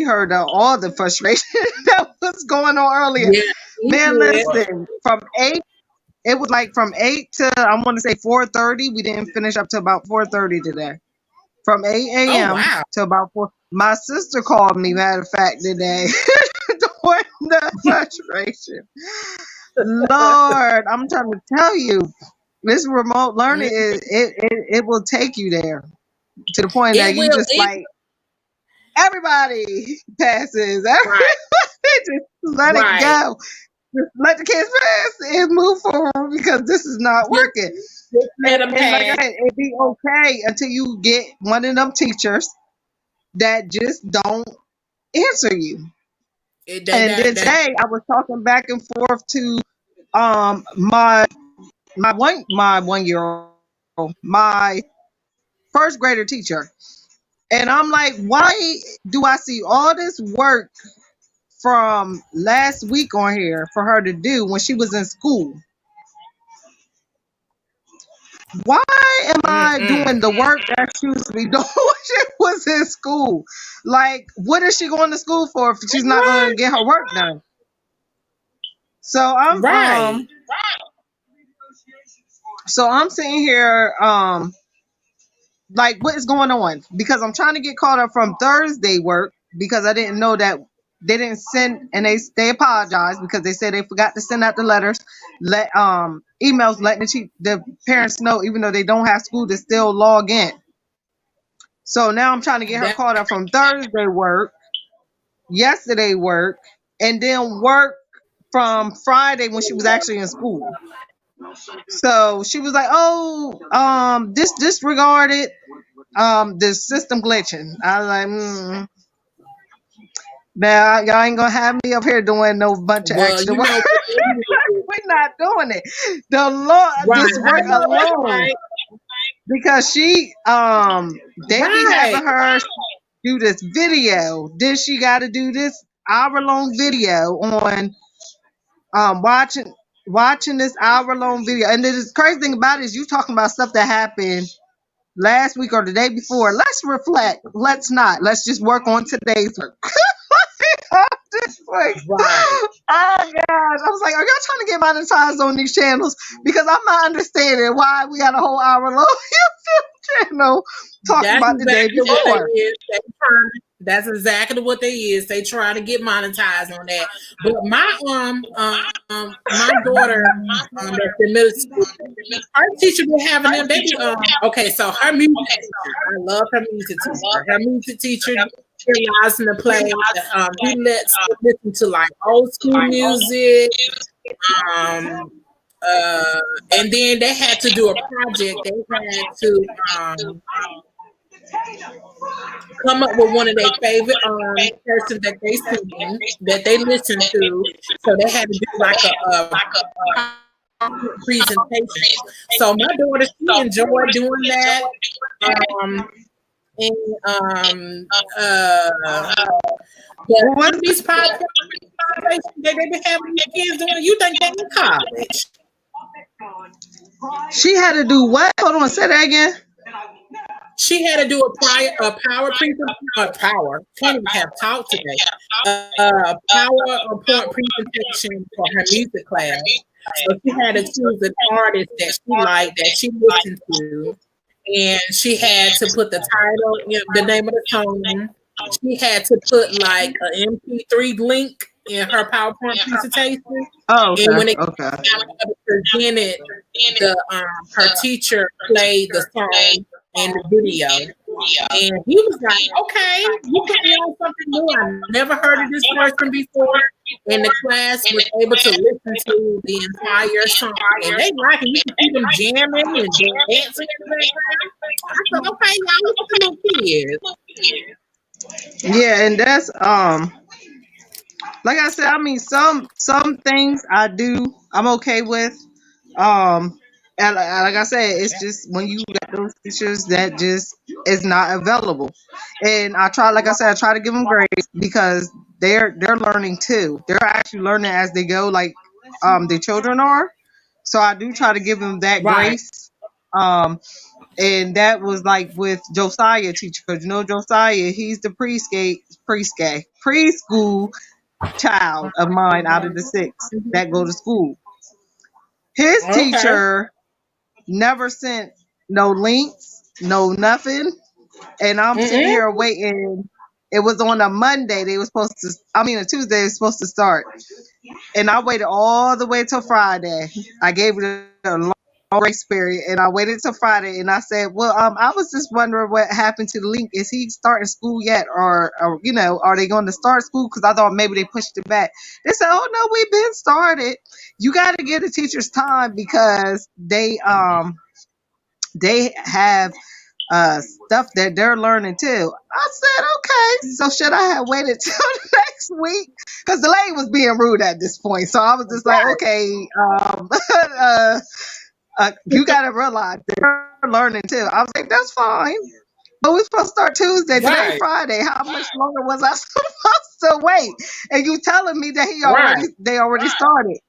heard all the frustration that was going on earlier. Yeah, man, listen, it was like from 8 to, I want to say 4:30. We didn't finish up to about 4:30 today. From 8 a.m. to about 4. My sister called me, matter of fact, today. During the frustration. Lord, I'm trying to tell you, this remote learning it will take you there to the point that you just like everybody passes. Everybody just let it go. Just let the kids pass and move forward, because this is not working. And like I said, it'd be okay until you get one of them teachers that just don't answer you. And today I was talking back and forth to my 1 year old, my first grader teacher. And I'm like, why do I see all this work from last week on here for her to do when she was in school? Why am I doing the work that she used to be doing when she was in school? Like, what is she going to school for if she's not going to get her work done? So I'm sitting here like, what is going on? Because I'm trying to get caught up from Thursday work, because I didn't know that they didn't send, and they apologized because they said they forgot to send out the letters, emails letting the parents know, even though they don't have school, to still log in. So now I'm trying to get her caught up from Thursday work, yesterday work, and then work from Friday when she was actually in school. So she was like, disregarded the system glitching. I was like, now y'all ain't gonna have me up here doing no bunch of extra work. We're not doing it. The Lord just work alone. Because she they be having her do this video. Then she gotta do this hour-long video on watching this hour-long video. And the crazy thing about it is you talking about stuff that happened last week or the day before. Let's reflect. Let's not. Let's just work on today's work. Like, oh gosh. I was like, are y'all trying to get monetized on these channels? Because I'm not understanding why we got a whole hour long YouTube channel talking about the day before. That's exactly what they is. They try to get monetized on that. But my daughter that's in middle school, her teacher been having them. They be okay. So her music teacher, I love her music teacher. Her music teacher allows them to play. He lets them listen to like old school music. And then they had to do a project. They had to come up with one of their favorite person that they sing, that they listen to. So they had to do like a presentation. So my daughter, she enjoyed doing that. But one of these podcasts that they been having the kids doing, you think they in college? She had to do what? Hold on, say that again. She had to do a power can't even have talk today. PowerPoint presentation for her music class. So she had to choose an artist that she liked, that she listened to, and she had to put the title, the name of the song. She had to put like an MP3 link in her PowerPoint presentation. Oh, okay. And when it presented, her teacher played the song and the video. And he was like, okay, you put me on something new. I never heard of this person before. And the class was able to listen to the entire song. And they like it. You can see them jamming and dancing. I said, okay, y'all, look at the little kids. Yeah, and that's like I said, I mean some things I'm okay with. And like I said, it's just when you got those teachers that just is not available. And I try to give them grace because they're learning too. They're actually learning as they go, like the children are. So I do try to give them that grace. And that was like with Josiah teacher, because Josiah, he's the preschool child of mine out of the 6 that go to school. His teacher never sent no links, no nothing. And I'm sitting here waiting. It was on a Monday. A Tuesday they were supposed to start. And I waited all the way till Friday. I gave it a long grace period, and I waited till Friday, and I said, well, I was just wondering what happened to the link. Is he starting school yet? Or are they going to start school? Because I thought maybe they pushed it back. They said, oh, no, we've been started. You got to give the teachers time because they have stuff that they're learning too. I said, okay, so should I have waited till next week? Because the lady was being rude at this point. So I was just like, okay, you got to realize they're learning too. I was like, that's fine. But we're supposed to start Tuesday, today Friday. How much longer was I supposed to wait? And you telling me that they already started.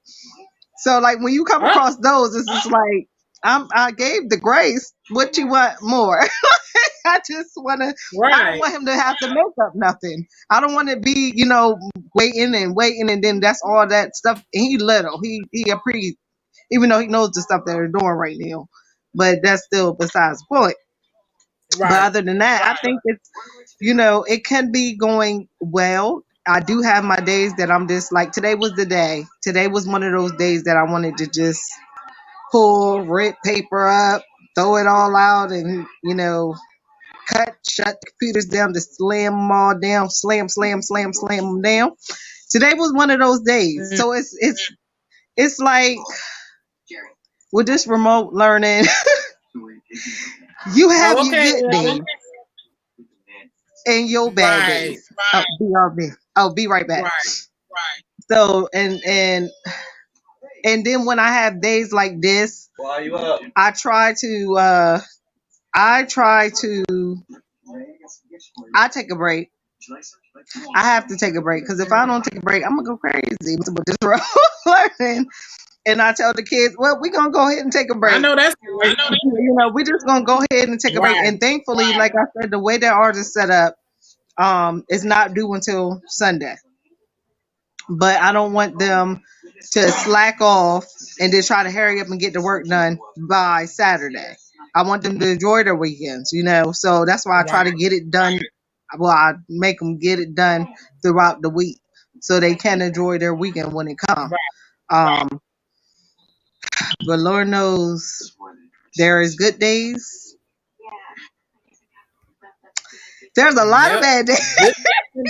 So like when you come across those, it's just like, I gave the grace. What you want more? I just want to. I don't want him to have to make up nothing. I don't want to be, waiting, and then that's all that stuff. He little. He even though he knows the stuff that they're doing right now, but that's still besides the point. But other than that, I think it's, it can be going well. I do have my days that I'm just like, today was the day. Today was one of those days that I wanted to just rip paper up, throw it all out, and shut the computers down, to slam them all down, slam them down. Today was one of those days. So it's like with this remote learning, you have your good days and your bad days. I'll be right back. So and then when I have days like this, I take a break. I have to take a break because if I don't take a break, I'm gonna go crazy with this remote learning. And I tell the kids, well, we're gonna go ahead and take a break. I know that's we're just gonna go ahead and take a break. And thankfully, like I said, the way that ours is set up, it's not due until Sunday. But I don't want them to slack off and then try to hurry up and get the work done by Saturday. I want them to enjoy their weekends, so that's why I try to get it done Well, I make them get it done throughout the week so they can enjoy their weekend when it comes. Um, but Lord knows there is good days. There's a lot of bad days. And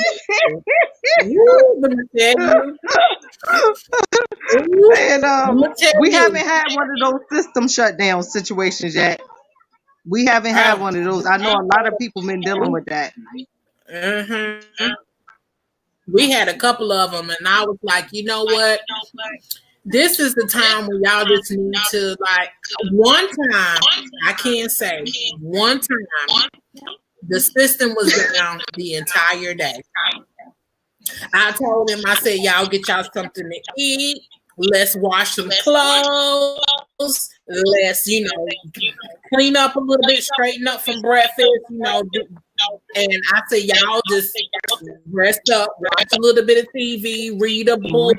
we haven't had one of those system shutdown situations yet. We haven't had one of those. I know a lot of people been dealing with that. Mm-hmm. We had a couple of them, and I was like, you know what? This is the time when y'all just need to, like, one time, I can't say, one time, the system was down the entire day. I told him, I said, y'all get y'all something to eat. Let's wash some clothes. Let's, clean up a little bit, straighten up from breakfast, And I said, y'all just rest up, watch a little bit of TV, read a book.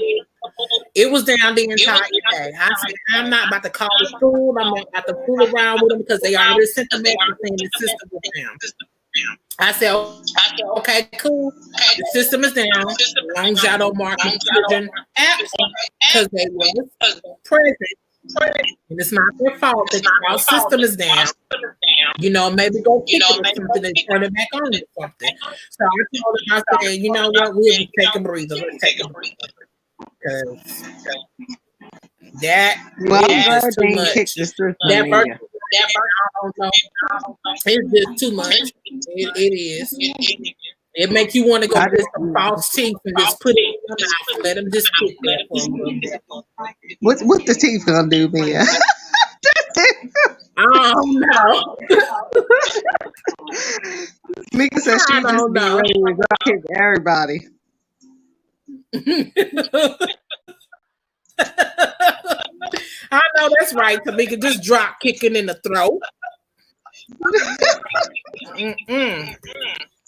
It was down the entire day. I said, I'm not about to call the school. I'm not about to fool around with them because they already sent the message saying the system was down. I said, okay, cool. The system is down. As long as y'all don't mark the children absent because they was present. And it's not their fault that our system is down. Maybe go kick it or something and turn it back on or something. So I told him, I said, you know what? We'll just take a breather. Let's take a breather. Because that is too much. That virtual, I don't know. It's just too much. It is. It makes you want to go get some false teeth and just put it in your mouth and let them just sit there for a little bit. What the teeth gonna do, Mia? I don't know. Mika said she just be ready to drop kick everybody. I know that's right, Tamika. Just drop kicking in the throat.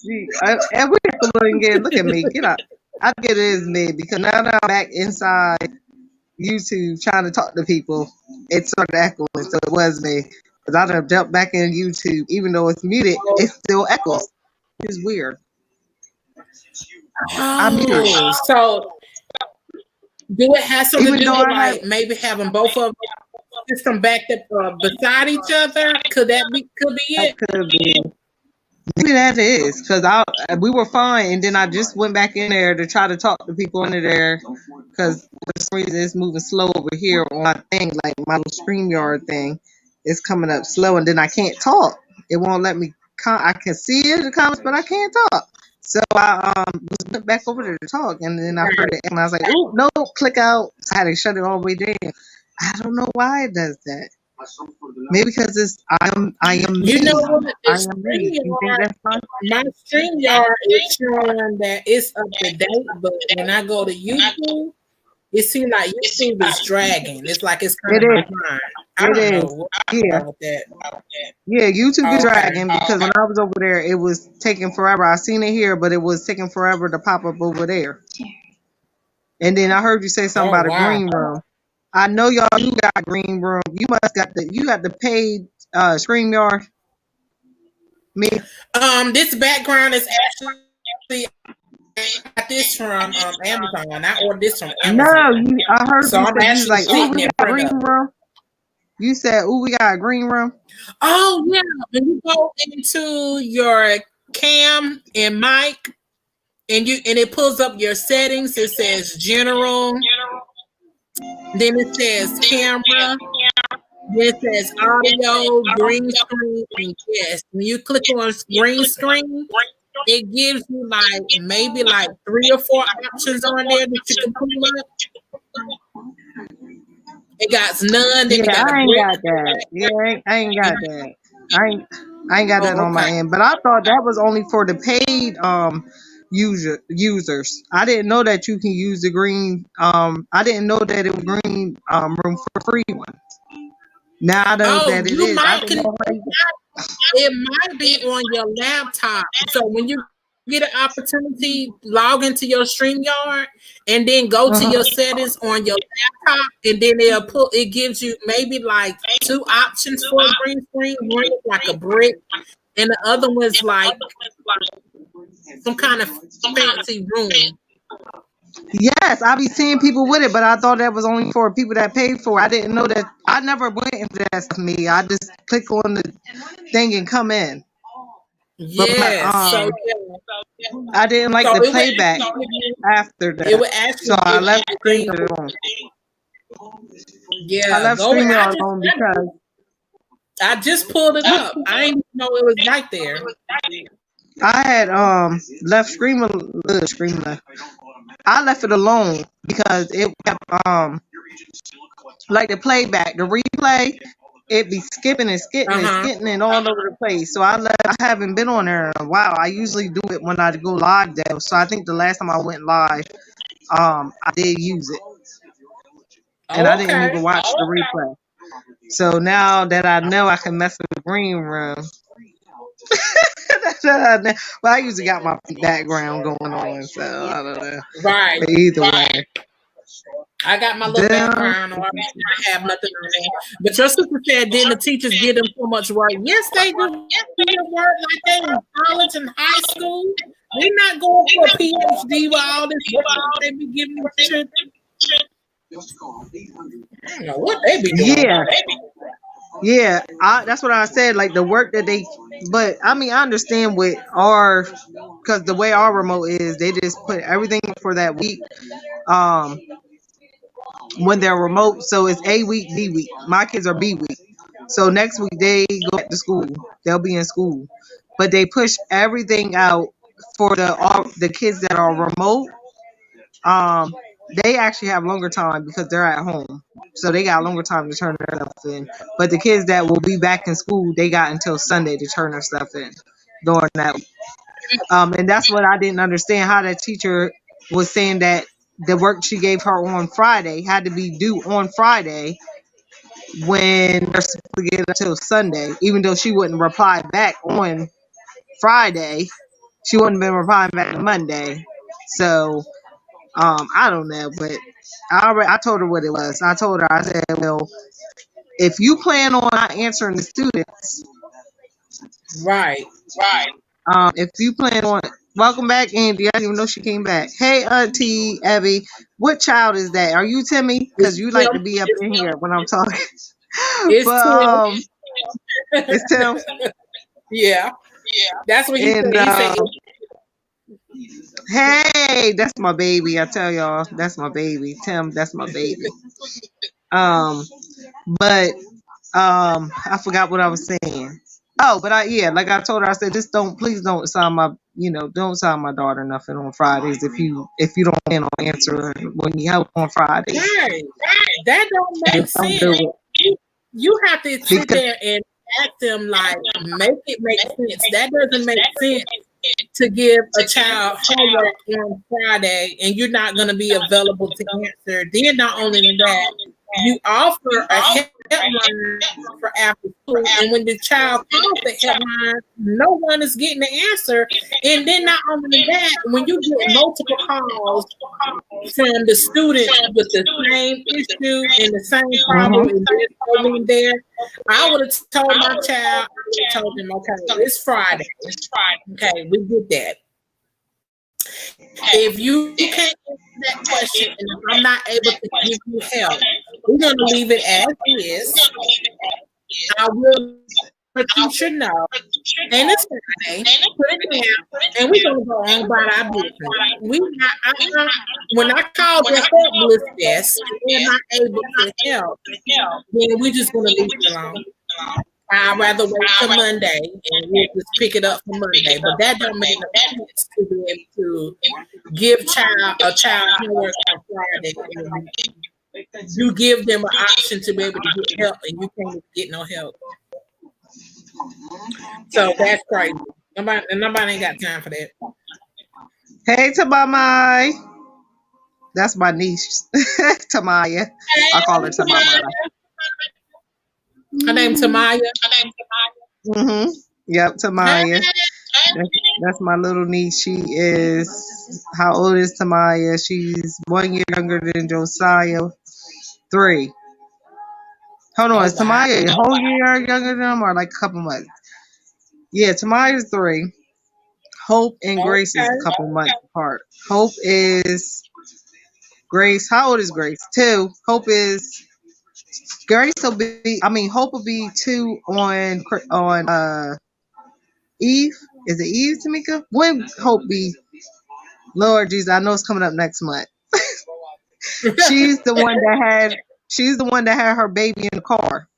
And we have to look at me. Get out. I get it as me because now that I'm back inside YouTube trying to talk to people, it started echoing. So it was me. Because I done jumped back in YouTube. Even though it's muted, it still echoes. It's weird. So do it have something to do with like maybe having both of them system backed up beside each other? Could be it? That could be. Maybe that is because we were fine, and then I just went back in there to try to talk to people under there because for some reason it's moving slow over here on my thing, like my little StreamYard thing is coming up slow, and then I can't talk. It won't let me. I can see it in the comments, but I can't talk. So I went back over there to talk, and then I heard it, and I was like, "Oh no, click out!" So I had to shut it all the way down. I don't know why it does that. Maybe because it's I am. You know what? My StreamYard is showing that it's up to date, but when I go to YouTube, it seems like YouTube is dragging. It's like it's kind of behind. I don't know about that. Yeah, YouTube is dragging because when I was over there, it was taking forever. I seen it here, but it was taking forever to pop up over there. And then I heard you say something about a green room. I know you got green room. You must got the paid StreamYard. Me. This background is actually I got this from Amazon. I ordered this from Amazon. No, I heard so you said like, "Ooh, we got a green room." You said, "Ooh, we got a green room." Oh yeah, when you go into your cam and mic, and it pulls up your settings. It says general. Then it says camera. Then it says audio, green screen, and yes. When you click on green screen, it gives you like maybe like 3 or 4 options on there that you can pull up. It got none. Then I ain't got that. Yeah, I ain't got that. I ain't got that on my end. But I thought that was only for the paid users. I didn't know that you can use the green. I didn't know that it was green room for free ones. Now I know that it is. It might be on your laptop. So when you get an opportunity, log into your StreamYard and then go to your settings on your laptop, and then it gives you maybe like 2 options for a green screen. One is like a brick, and the other one's like some kind of fancy room. Yes, I be seeing people with it, but I thought that was only for people that paid for it. I didn't know that. I never went into that stuff. Me, I just click on the thing and come in. But Yes. So I didn't like So the it would playback actually after it that, would actually so I give left everything. streaming alone. I Yeah, left go with. streaming alone because I just pulled it up. I didn't know it was right there. I had left streaming. I left it alone because it kept like the playback, the replay, it be skipping and skipping and skipping and all over the place. So I haven't been on there in a while. I usually do it when I go live though. So I think the last time I went live, I did use it. And I didn't even watch the replay. So now that I know I can mess with the green room. Well, I usually got my background going on, so I don't know. Right. But either way. I got my little background on. I have nothing on there. But your sister said, didn't the teachers give them so much work? Yes, they do. Work like they in college and high school. They're not going for a PhD with all this work they be giving them teachers. I don't know what they be doing. Yeah, that's what I said. Like the work that they, but I mean, I understand with because the way our remote is, they just put everything for that week. When they're remote, so it's A week, B week. My kids are B week, so next week they go back to school. They'll be in school, but they push everything out for the kids that are remote. They actually have longer time because they're at home. So they got longer time to turn their stuff in. But the kids that will be back in school, they got until Sunday to turn their stuff in during that. And that's what I didn't understand, how that teacher was saying that the work she gave her on Friday had to be due on Friday when they're supposed to get it until Sunday, even though she wouldn't reply back on Friday. She wouldn't have been replying back on Monday. So I don't know, but I told her what it was. I told her, I said, well, if you plan on not answering the students, right. If you plan on, welcome back, Andy. I didn't even know she came back. Hey, Auntie Abby, what child is that? Are you Timmy? Because you like to be up in here when I'm talking. It's Tim. It's Tim. Yeah. That's what he said. He said. Hey, that's my baby. I tell y'all, that's my baby. Tim, that's my baby. But I forgot what I was saying. Oh, but like I told her, I said, please don't sign don't sign my daughter nothing on Fridays if you don't plan on answering when you help on Fridays. Right. That don't make sense. You have to sit there and ask them, like, make it make sense. That doesn't make sense to give a child homework on Friday and you're not going to be available to answer. Then not only that, you offer a helpline for after school, and when the child calls the helpline, no one is getting the answer. And then not only that, when you get multiple calls from the students with the same issue and the same problem, and there's there, I would have told my child, I told them, okay, it's Friday. Okay, we get that. If you can't answer that question and if I'm not able to give you help, we're going to leave it as is. I will let the teacher know. And it's Friday. Put it down. And we're going to go on about our business. When I call the help list desk and they're not able to help, then we're just going to leave it alone. I'd rather wait till Monday and we'll just pick it up for Monday. But that don't make no sense to be able to give a child homework on Friday. You give them an option to be able to get help and you can't get no help. So that's crazy. Nobody ain't got time for that. Hey, Tamamai. That's my niece, Tamaya. I call her Tamamai. Her name's Tamaya. Mm-hmm. Yep, Tamaya. That's my little niece. She is, how old is Tamaya? She's 1 year younger than Josiah. 3. Hold on, is Tamaya a whole year younger than him or like a couple months? Yeah, Tamaya's 3. Hope and Grace is Okay. a couple months apart. Hope is Grace. How old is Grace? 2. Hope is Grace will be. I mean, Hope will be 2 on Eve. Is it Eve, Tamika? When Hope be? Lord Jesus, I know it's coming up next month. She's the one that had. She's the one that had her baby in the car.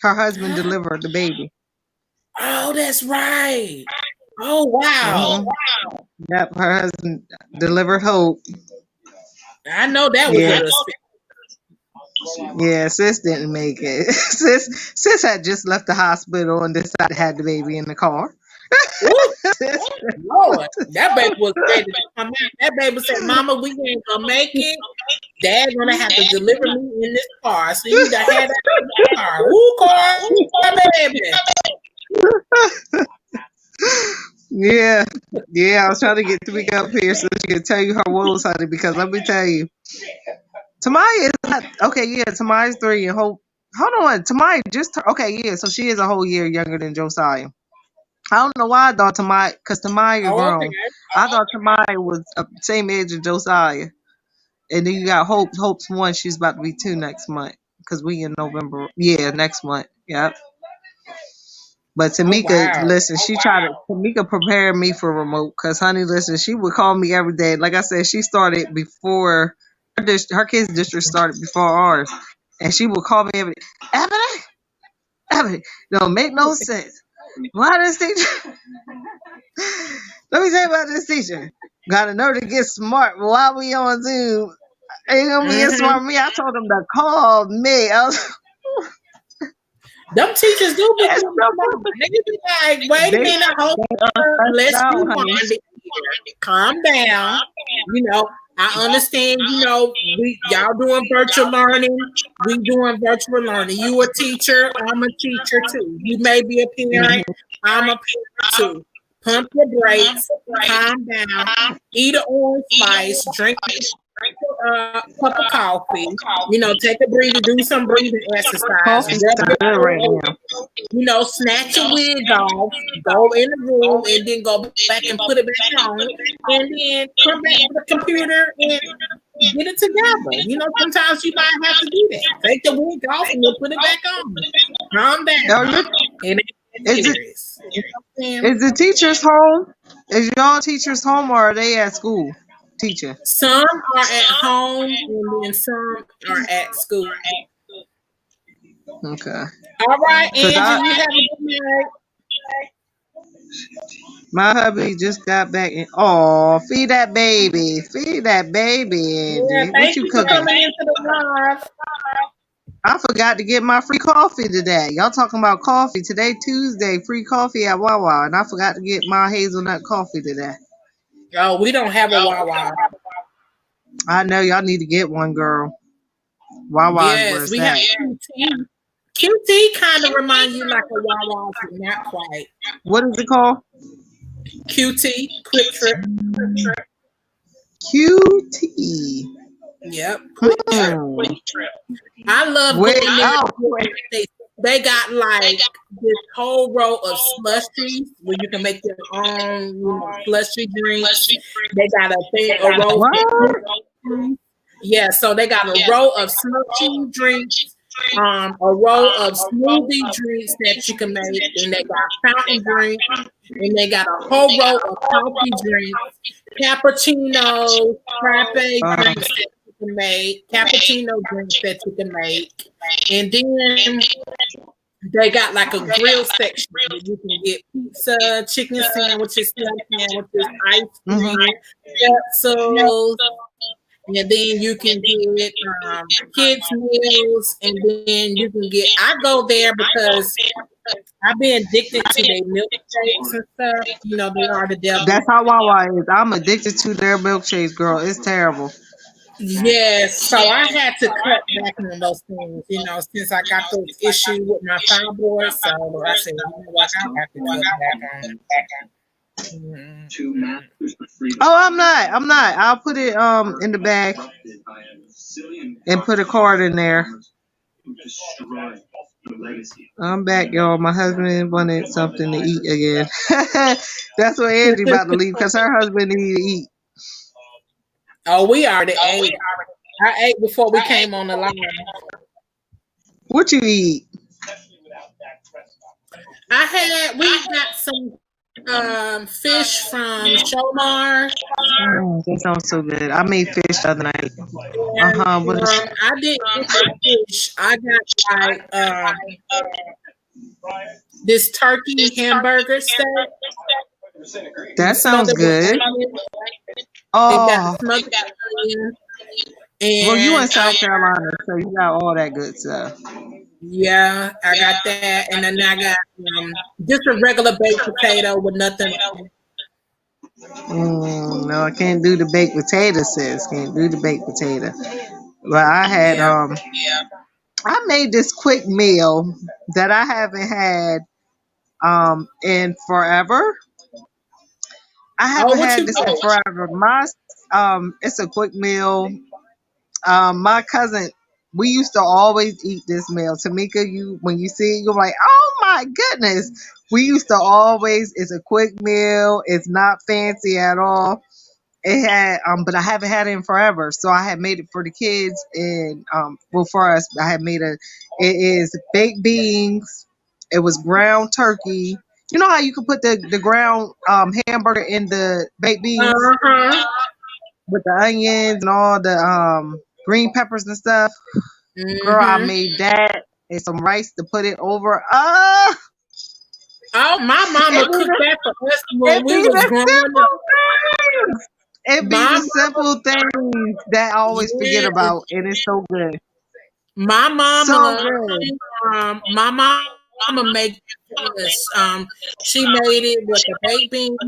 Her husband delivered the baby. Oh, that's right. Oh, wow. Mm-hmm. Yep, her husband delivered Hope. I know that was Yeah, a yeah. Sis didn't make it. Sis had just left the hospital and decided to have the baby in the car. Ooh, Lord. That baby was ready to come out. That baby said, Mama, we ain't gonna make it. Dad gonna have to deliver me in this car. So you done had that in the car. Ooh, car, baby. Yeah, yeah. I was trying to get Tamika up here so she could tell you her woes, honey. Because let me tell you, Tamaya is not okay. Yeah, Tamaya's 3 and Hope. Hold on, Tamaya just okay. Yeah, so she is a whole year younger than Josiah. I don't know why I thought Tamaya, because Tamaya Oh, okay. grown. I thought Tamaya was same age as Josiah. And then you got Hope. Hope's 1. She's about to be 2 next month. Because we in November. Yeah, next month. Yep. But Oh, Tamika, wow. listen, Tamika prepared me for remote. Because, honey, listen, she would call me every day. Like I said, she started before, her kids' district started before ours. And she would call me every day. Ebony, don't make no sense. Why this teacher? Let me tell you about this teacher. Got to know to get smart while we on Zoom. Ain't gonna be as smart Mm-hmm. as me. I told them to call me. I was, Them teachers do be it's getting so smart. They be like, wait a they minute, hold up, let's out, rewind honey. it. Calm down. You know, I understand, y'all doing virtual learning. We doing virtual learning. You a teacher, I'm a teacher too. You may be a parent, I'm a parent too. Pump your brakes, calm down, eat an orange slice, drink cup of coffee, take a breather, do some breathing exercise, Coffee rub sound your good right throat, now. snatch your wig off, go in the room, and then go back and put it back on, and then come back to the computer and get it together. Sometimes you might have to do that. Take the wig off and then put it back on. Calm Are down. you, It ain't is it serious. You know what I'm saying? is the teachers home? Is y'all teachers home or are they at school teaching? Some are at home and then some are at school. Okay. All right, Cause Angie, you have a good night. my hubby just got back and feed that baby. Feed that baby, Yeah, Angie. What thank you you for cooking? coming into the live. I forgot to get my free coffee today. Y'all talking about coffee. Today, Tuesday, free coffee at Wawa. And I forgot to get my hazelnut coffee today. Oh, we don't have a Wawa. I know y'all need to get one, girl. Wawa is where Yes, it's we have at. QT. QT kind of reminds you like a Wawa, but not quite. What is it called? QT, Quick Trip. QT. Yep, Quick Trip. I love Wait, going there. They got like this whole row of slushies where you can make your own, slushy drinks. They got a row what? Yeah, so they got a row of slushy drinks, a row of smoothie drinks that you can make, and they got fountain drinks, and they got a whole row of coffee drinks, cappuccinos, frappe drinks that you can make, cappuccino drinks that you can make, and then they got like a grill section where you can get pizza, chicken sandwiches, ice cream, pretzels. And then you can get kids meals, and then you can get. I go there because I've been addicted to their milkshakes and stuff. They are the devil. That's how Wawa is. I'm addicted to their milkshakes, girl. It's terrible. Yes, so I had to cut back on those things, since I got those issues with my fibroids. So I said, what, I have to cut back on it. Oh, I'm not. I'll put it in the bag and put a card in there. I'm back, y'all. My husband wanted something to eat again. That's what Angie about to leave because her husband need to eat. Oh, we already ate. I ate before we came on the line. What you eat? We got some fish from Shomar. Oh, that sounds so good. I made fish the other night. And What is I didn't get the fish. I got like this turkey hamburger steak. that sounds Smothered with good. onion. It got Oh, smothered with onion. well, you in And South Carolina, so you got all that good stuff. yeah, I got that. And then I got just a regular baked potato with nothing. No, I can't do the baked potato, sis. Can't do the baked potato. But I had Yeah. I made this quick meal that I haven't had in forever. I Oh, haven't what had you this in got? forever. It's a quick meal. My cousin, we used to always eat this meal. Tamika, when you see it, you're like, oh my goodness. We used to always. It's a quick meal. It's not fancy at all. It had but I haven't had it in forever. So I had made it for the kids and for us, I had made it is baked beans. It was ground turkey. You know how you can put the ground hamburger in the baked beans Uh-huh. with the onions and all the green peppers and stuff? Girl, I Mm-hmm. made that and some rice to put it over. Oh, my mama cooked that for us when It we be was the growing up. simple things. It be My the mama, simple things that I always forget yeah, about, and it's so good. my So mama, good. my mama made this. She made it with the baked beans,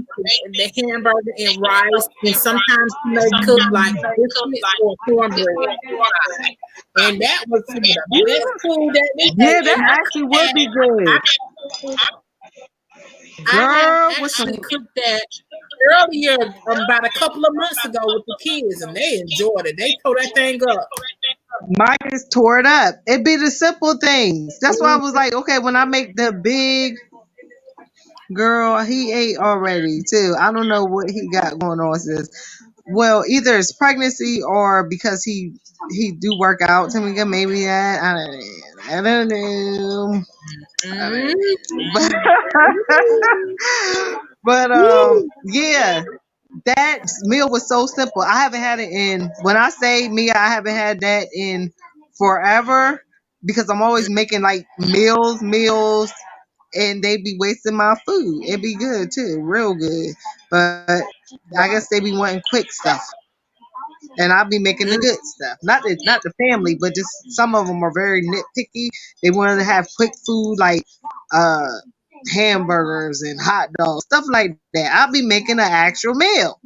the hamburger, and rice, and sometimes she may cook like biscuits or cornbread on the side. And that was some of the best food that we Yeah, ate. that And actually would be good. I had Girl, with some actually cooked that earlier, about a couple of months ago with the kids, and they enjoyed it. They tore that thing up. mine is tore it up. It be the simple things. That's why I was like, okay, when I make the big girl, he ate already too. I don't know what he got going on, sis. Well, either it's pregnancy or because he do work out to me. Maybe that I don't know. I don't know. But yeah, that meal was so simple. I haven't had it in when I say me, I haven't had that in forever because I'm always making like meals, and they be wasting my food. It be good too, real good. But I guess they be wanting quick stuff, and I'll be making the good stuff. Not the family, but just some of them are very nitpicky. They wanted to have quick food like uh hamburgers and hot dogs, stuff like that. I'll be making an actual meal.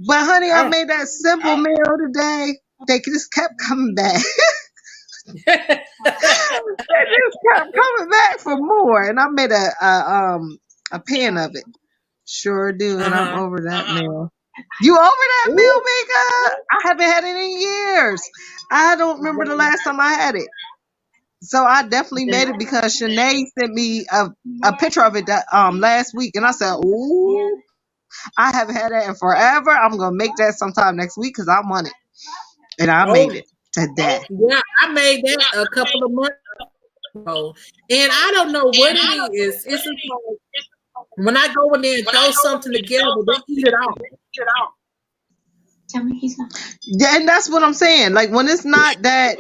But honey, I Oh. made that simple meal today. They just kept coming back. They just kept coming back for more, and I made a pan of it. Sure do, and I'm Uh-huh. over that meal. You over that meal, Ooh. Mika? I haven't had it in years. I don't remember the last time I had it. So I definitely made it because Shanae sent me a picture of it last week, and I said, "Ooh, I haven't had that in forever. I'm gonna make that sometime next week because I want it." And I made Oh, it today. yeah, I made that a couple of months ago. And I don't know what it is. It's just like when I go in there and throw something together, they eat it all. Yeah, and that's what I'm saying. Like when it's not that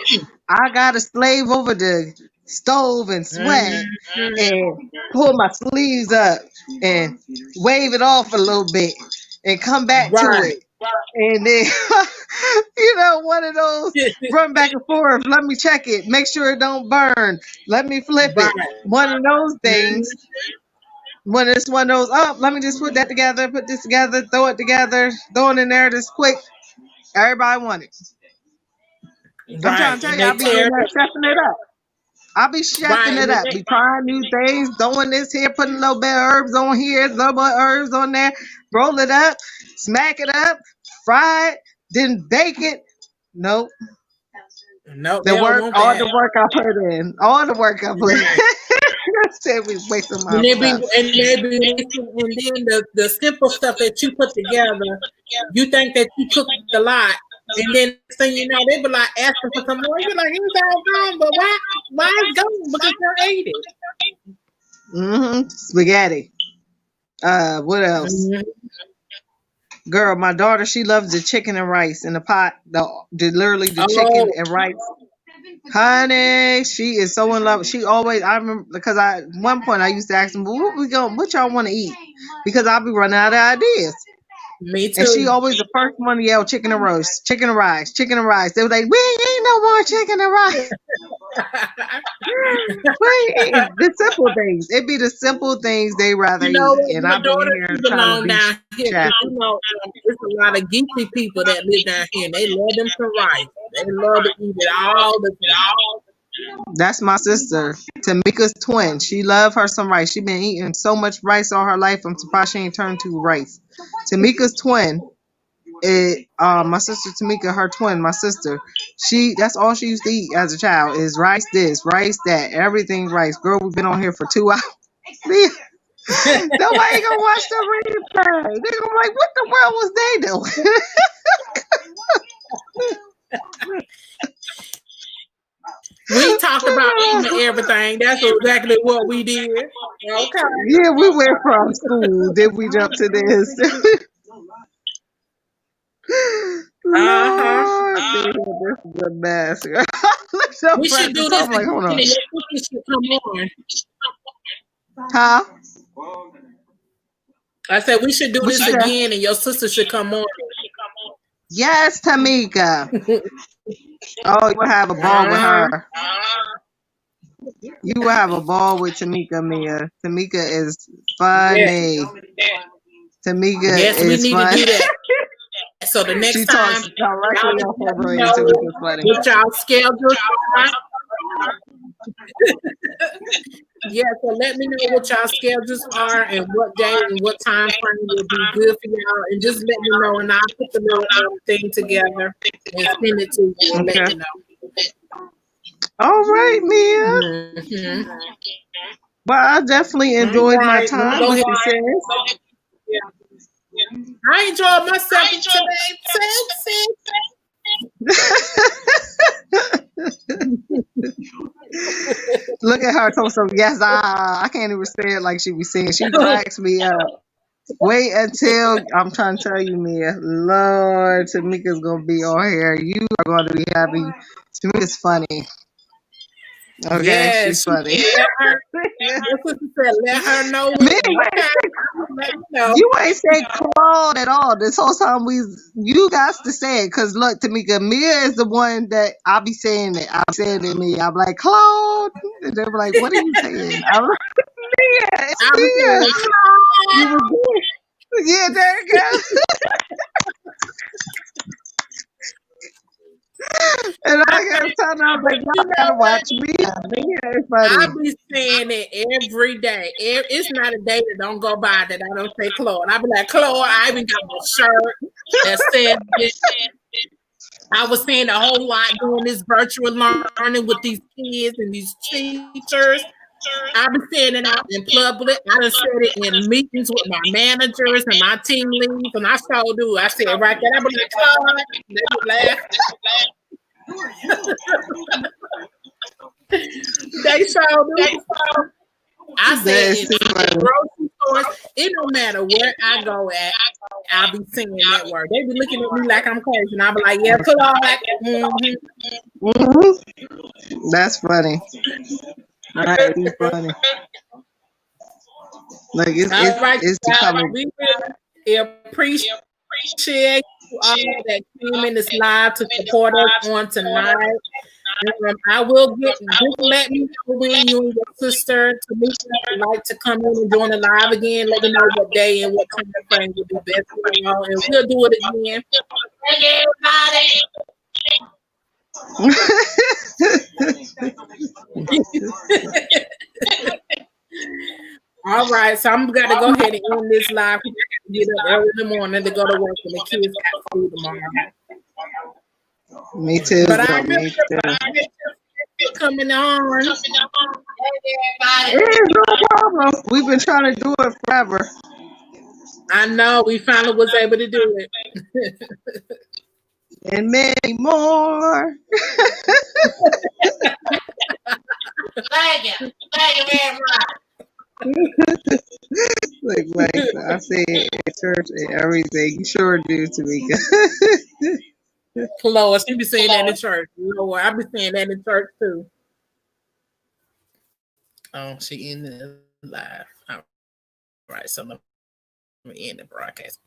I gotta slave over the stove and sweat Mhm. and pull my sleeves up and wave it off a little bit and come back to Right. it. And then one of those run back and forth. Let me check it. Make sure it don't burn. Let me flip it. Right. One of those things. Mhm. When it's one of those, oh, let me just put that together, put this together, throw it together, throw it in there just quick. Everybody want it. I'm trying Right. to tell And you, they I'll be in tear there it. chefing it up. I'll be chefing Right. it And then up. Be trying new things, throwing this here, putting a little bit of herbs on here, a little bit of herbs on there, roll it up, smack it up, fry it, then bake it. Nope. No, they The don't work, want all that. the work I put in, all the work I put in. Said we wasting my And stuff. and then the simple stuff that you put together, you think that you cooked a lot, and then next thing you know, they be like asking for some more. You're like, it's all gone, but why it's gone? Because you ate it. Spaghetti. What else? Mhm. Girl, my daughter, she loves the chicken and rice in the pot. Literally the chicken Oh, and rice. Honey, she is so in love. She always, I remember, because at one point I used to ask them, well, what y'all want to eat? Because I'll be running out of ideas. me And she too. always the first one to yell chicken and roast, chicken and rice, chicken and rice. They were like, we ain't no more chicken and rice. The simple things. It be the simple things they rather You know eat. what? And My I be daughter, here she trying to belong be down here. 'Cause chef. you know, there's a lot of geeky people that live down here. And they love them some rice. They love to eat it all the time. That's my sister, Tamika's twin. She love her some rice. She been eating so much rice all her life. I'm surprised she ain't turned to rice. Tamika's twin. My sister Tamika, her twin, my sister, that's all she used to eat as a child is rice this, rice that, everything rice. Girl, we've been on here for 2 hours. Nobody gonna watch the replay. They gonna be like, what the world was they doing? We talked about eating everything. That's exactly what we did. Okay. Yeah, we went from school, then we jumped to this. Uh-huh. Lord, this is a mess. Look so We should precious. do this I'm like, again hold on. and your sister should come on. Huh? I said we should do What this you said? again and your sister should come on. Yes, Tamika. Oh, you will have a ball with her. You will have a ball with Tamika, Mia. Tamika is funny. Yes, Tamika yes, we is need to funny. do that. So the next She time, talks directly y'all off just let her me brain. know Tamika's funny. what y'all schedules are. Yeah, so let me know what y'all schedules are and what day and what time frame will be good for y'all, and just let me know, and I'll put the little thing together and send it to you and let Okay. you know. All right, Mia. Mm-hmm. Well, I definitely All enjoyed my right, time go with ahead. you, sis. I enjoyed myself today. Look at her talking some yes, I can't even say it like she be saying. She cracks me up. Wait until I'm trying to tell you, Mia. Lord, Tamika's gonna be on here. You are going to be happy. Tamika's funny. Okay, Yes, she's funny. let her know. Mia, Let me know. you ain't say Claude at all. This whole time you got to say it. Because look, Tamika, Mia is the one that I'll be saying it. I'll be saying it, Mia. I'm like, Claude. And they're like, what are you saying? I'm like, Mia, it's I was Mia. saying, You were good. Yeah, there you go. And I gotta tell them, I was like, y'all gotta watch Mia. Mia is I funny. be saying it every day. It's not a day that don't go by that I don't say Claude. I be like, Claude, I even got my shirt that said this. I was saying a whole lot doing this virtual learning with these kids and these teachers. I be saying it out in public. I done said it in meetings with my managers and my team leads, and I sure do. I said it right there. I be like, Claude. They would laugh. They sure do. I said in grocery stores, it don't matter where I go at, I'll be saying that word. They be looking at me like I'm crazy, and I'll be like, yeah, Claude. That's funny. That is funny. Like it's becoming. We really appreciate you all that came in this live to support us on tonight. I will just let me know when you and your sister Tamika would like to come in and join the live again. Let me know what day and what time frame would be best for y'all, and we'll do it again. All right, so I'm gonna go ahead and end this live. I got to get up early in the morning to go to work, and the kids got school tomorrow. Me too. But I Girl, miss me you. too. I miss you coming on. Yeah, no problem. We've been trying to do it forever. I know we finally was able to do it. And many more. Thank you. Thank you very much. Like I say at church and everything. You sure do, Tamika. Lord, she be saying that in church. Lord, I be saying that in church too. Oh, she in the live. All right, so let me end the broadcast.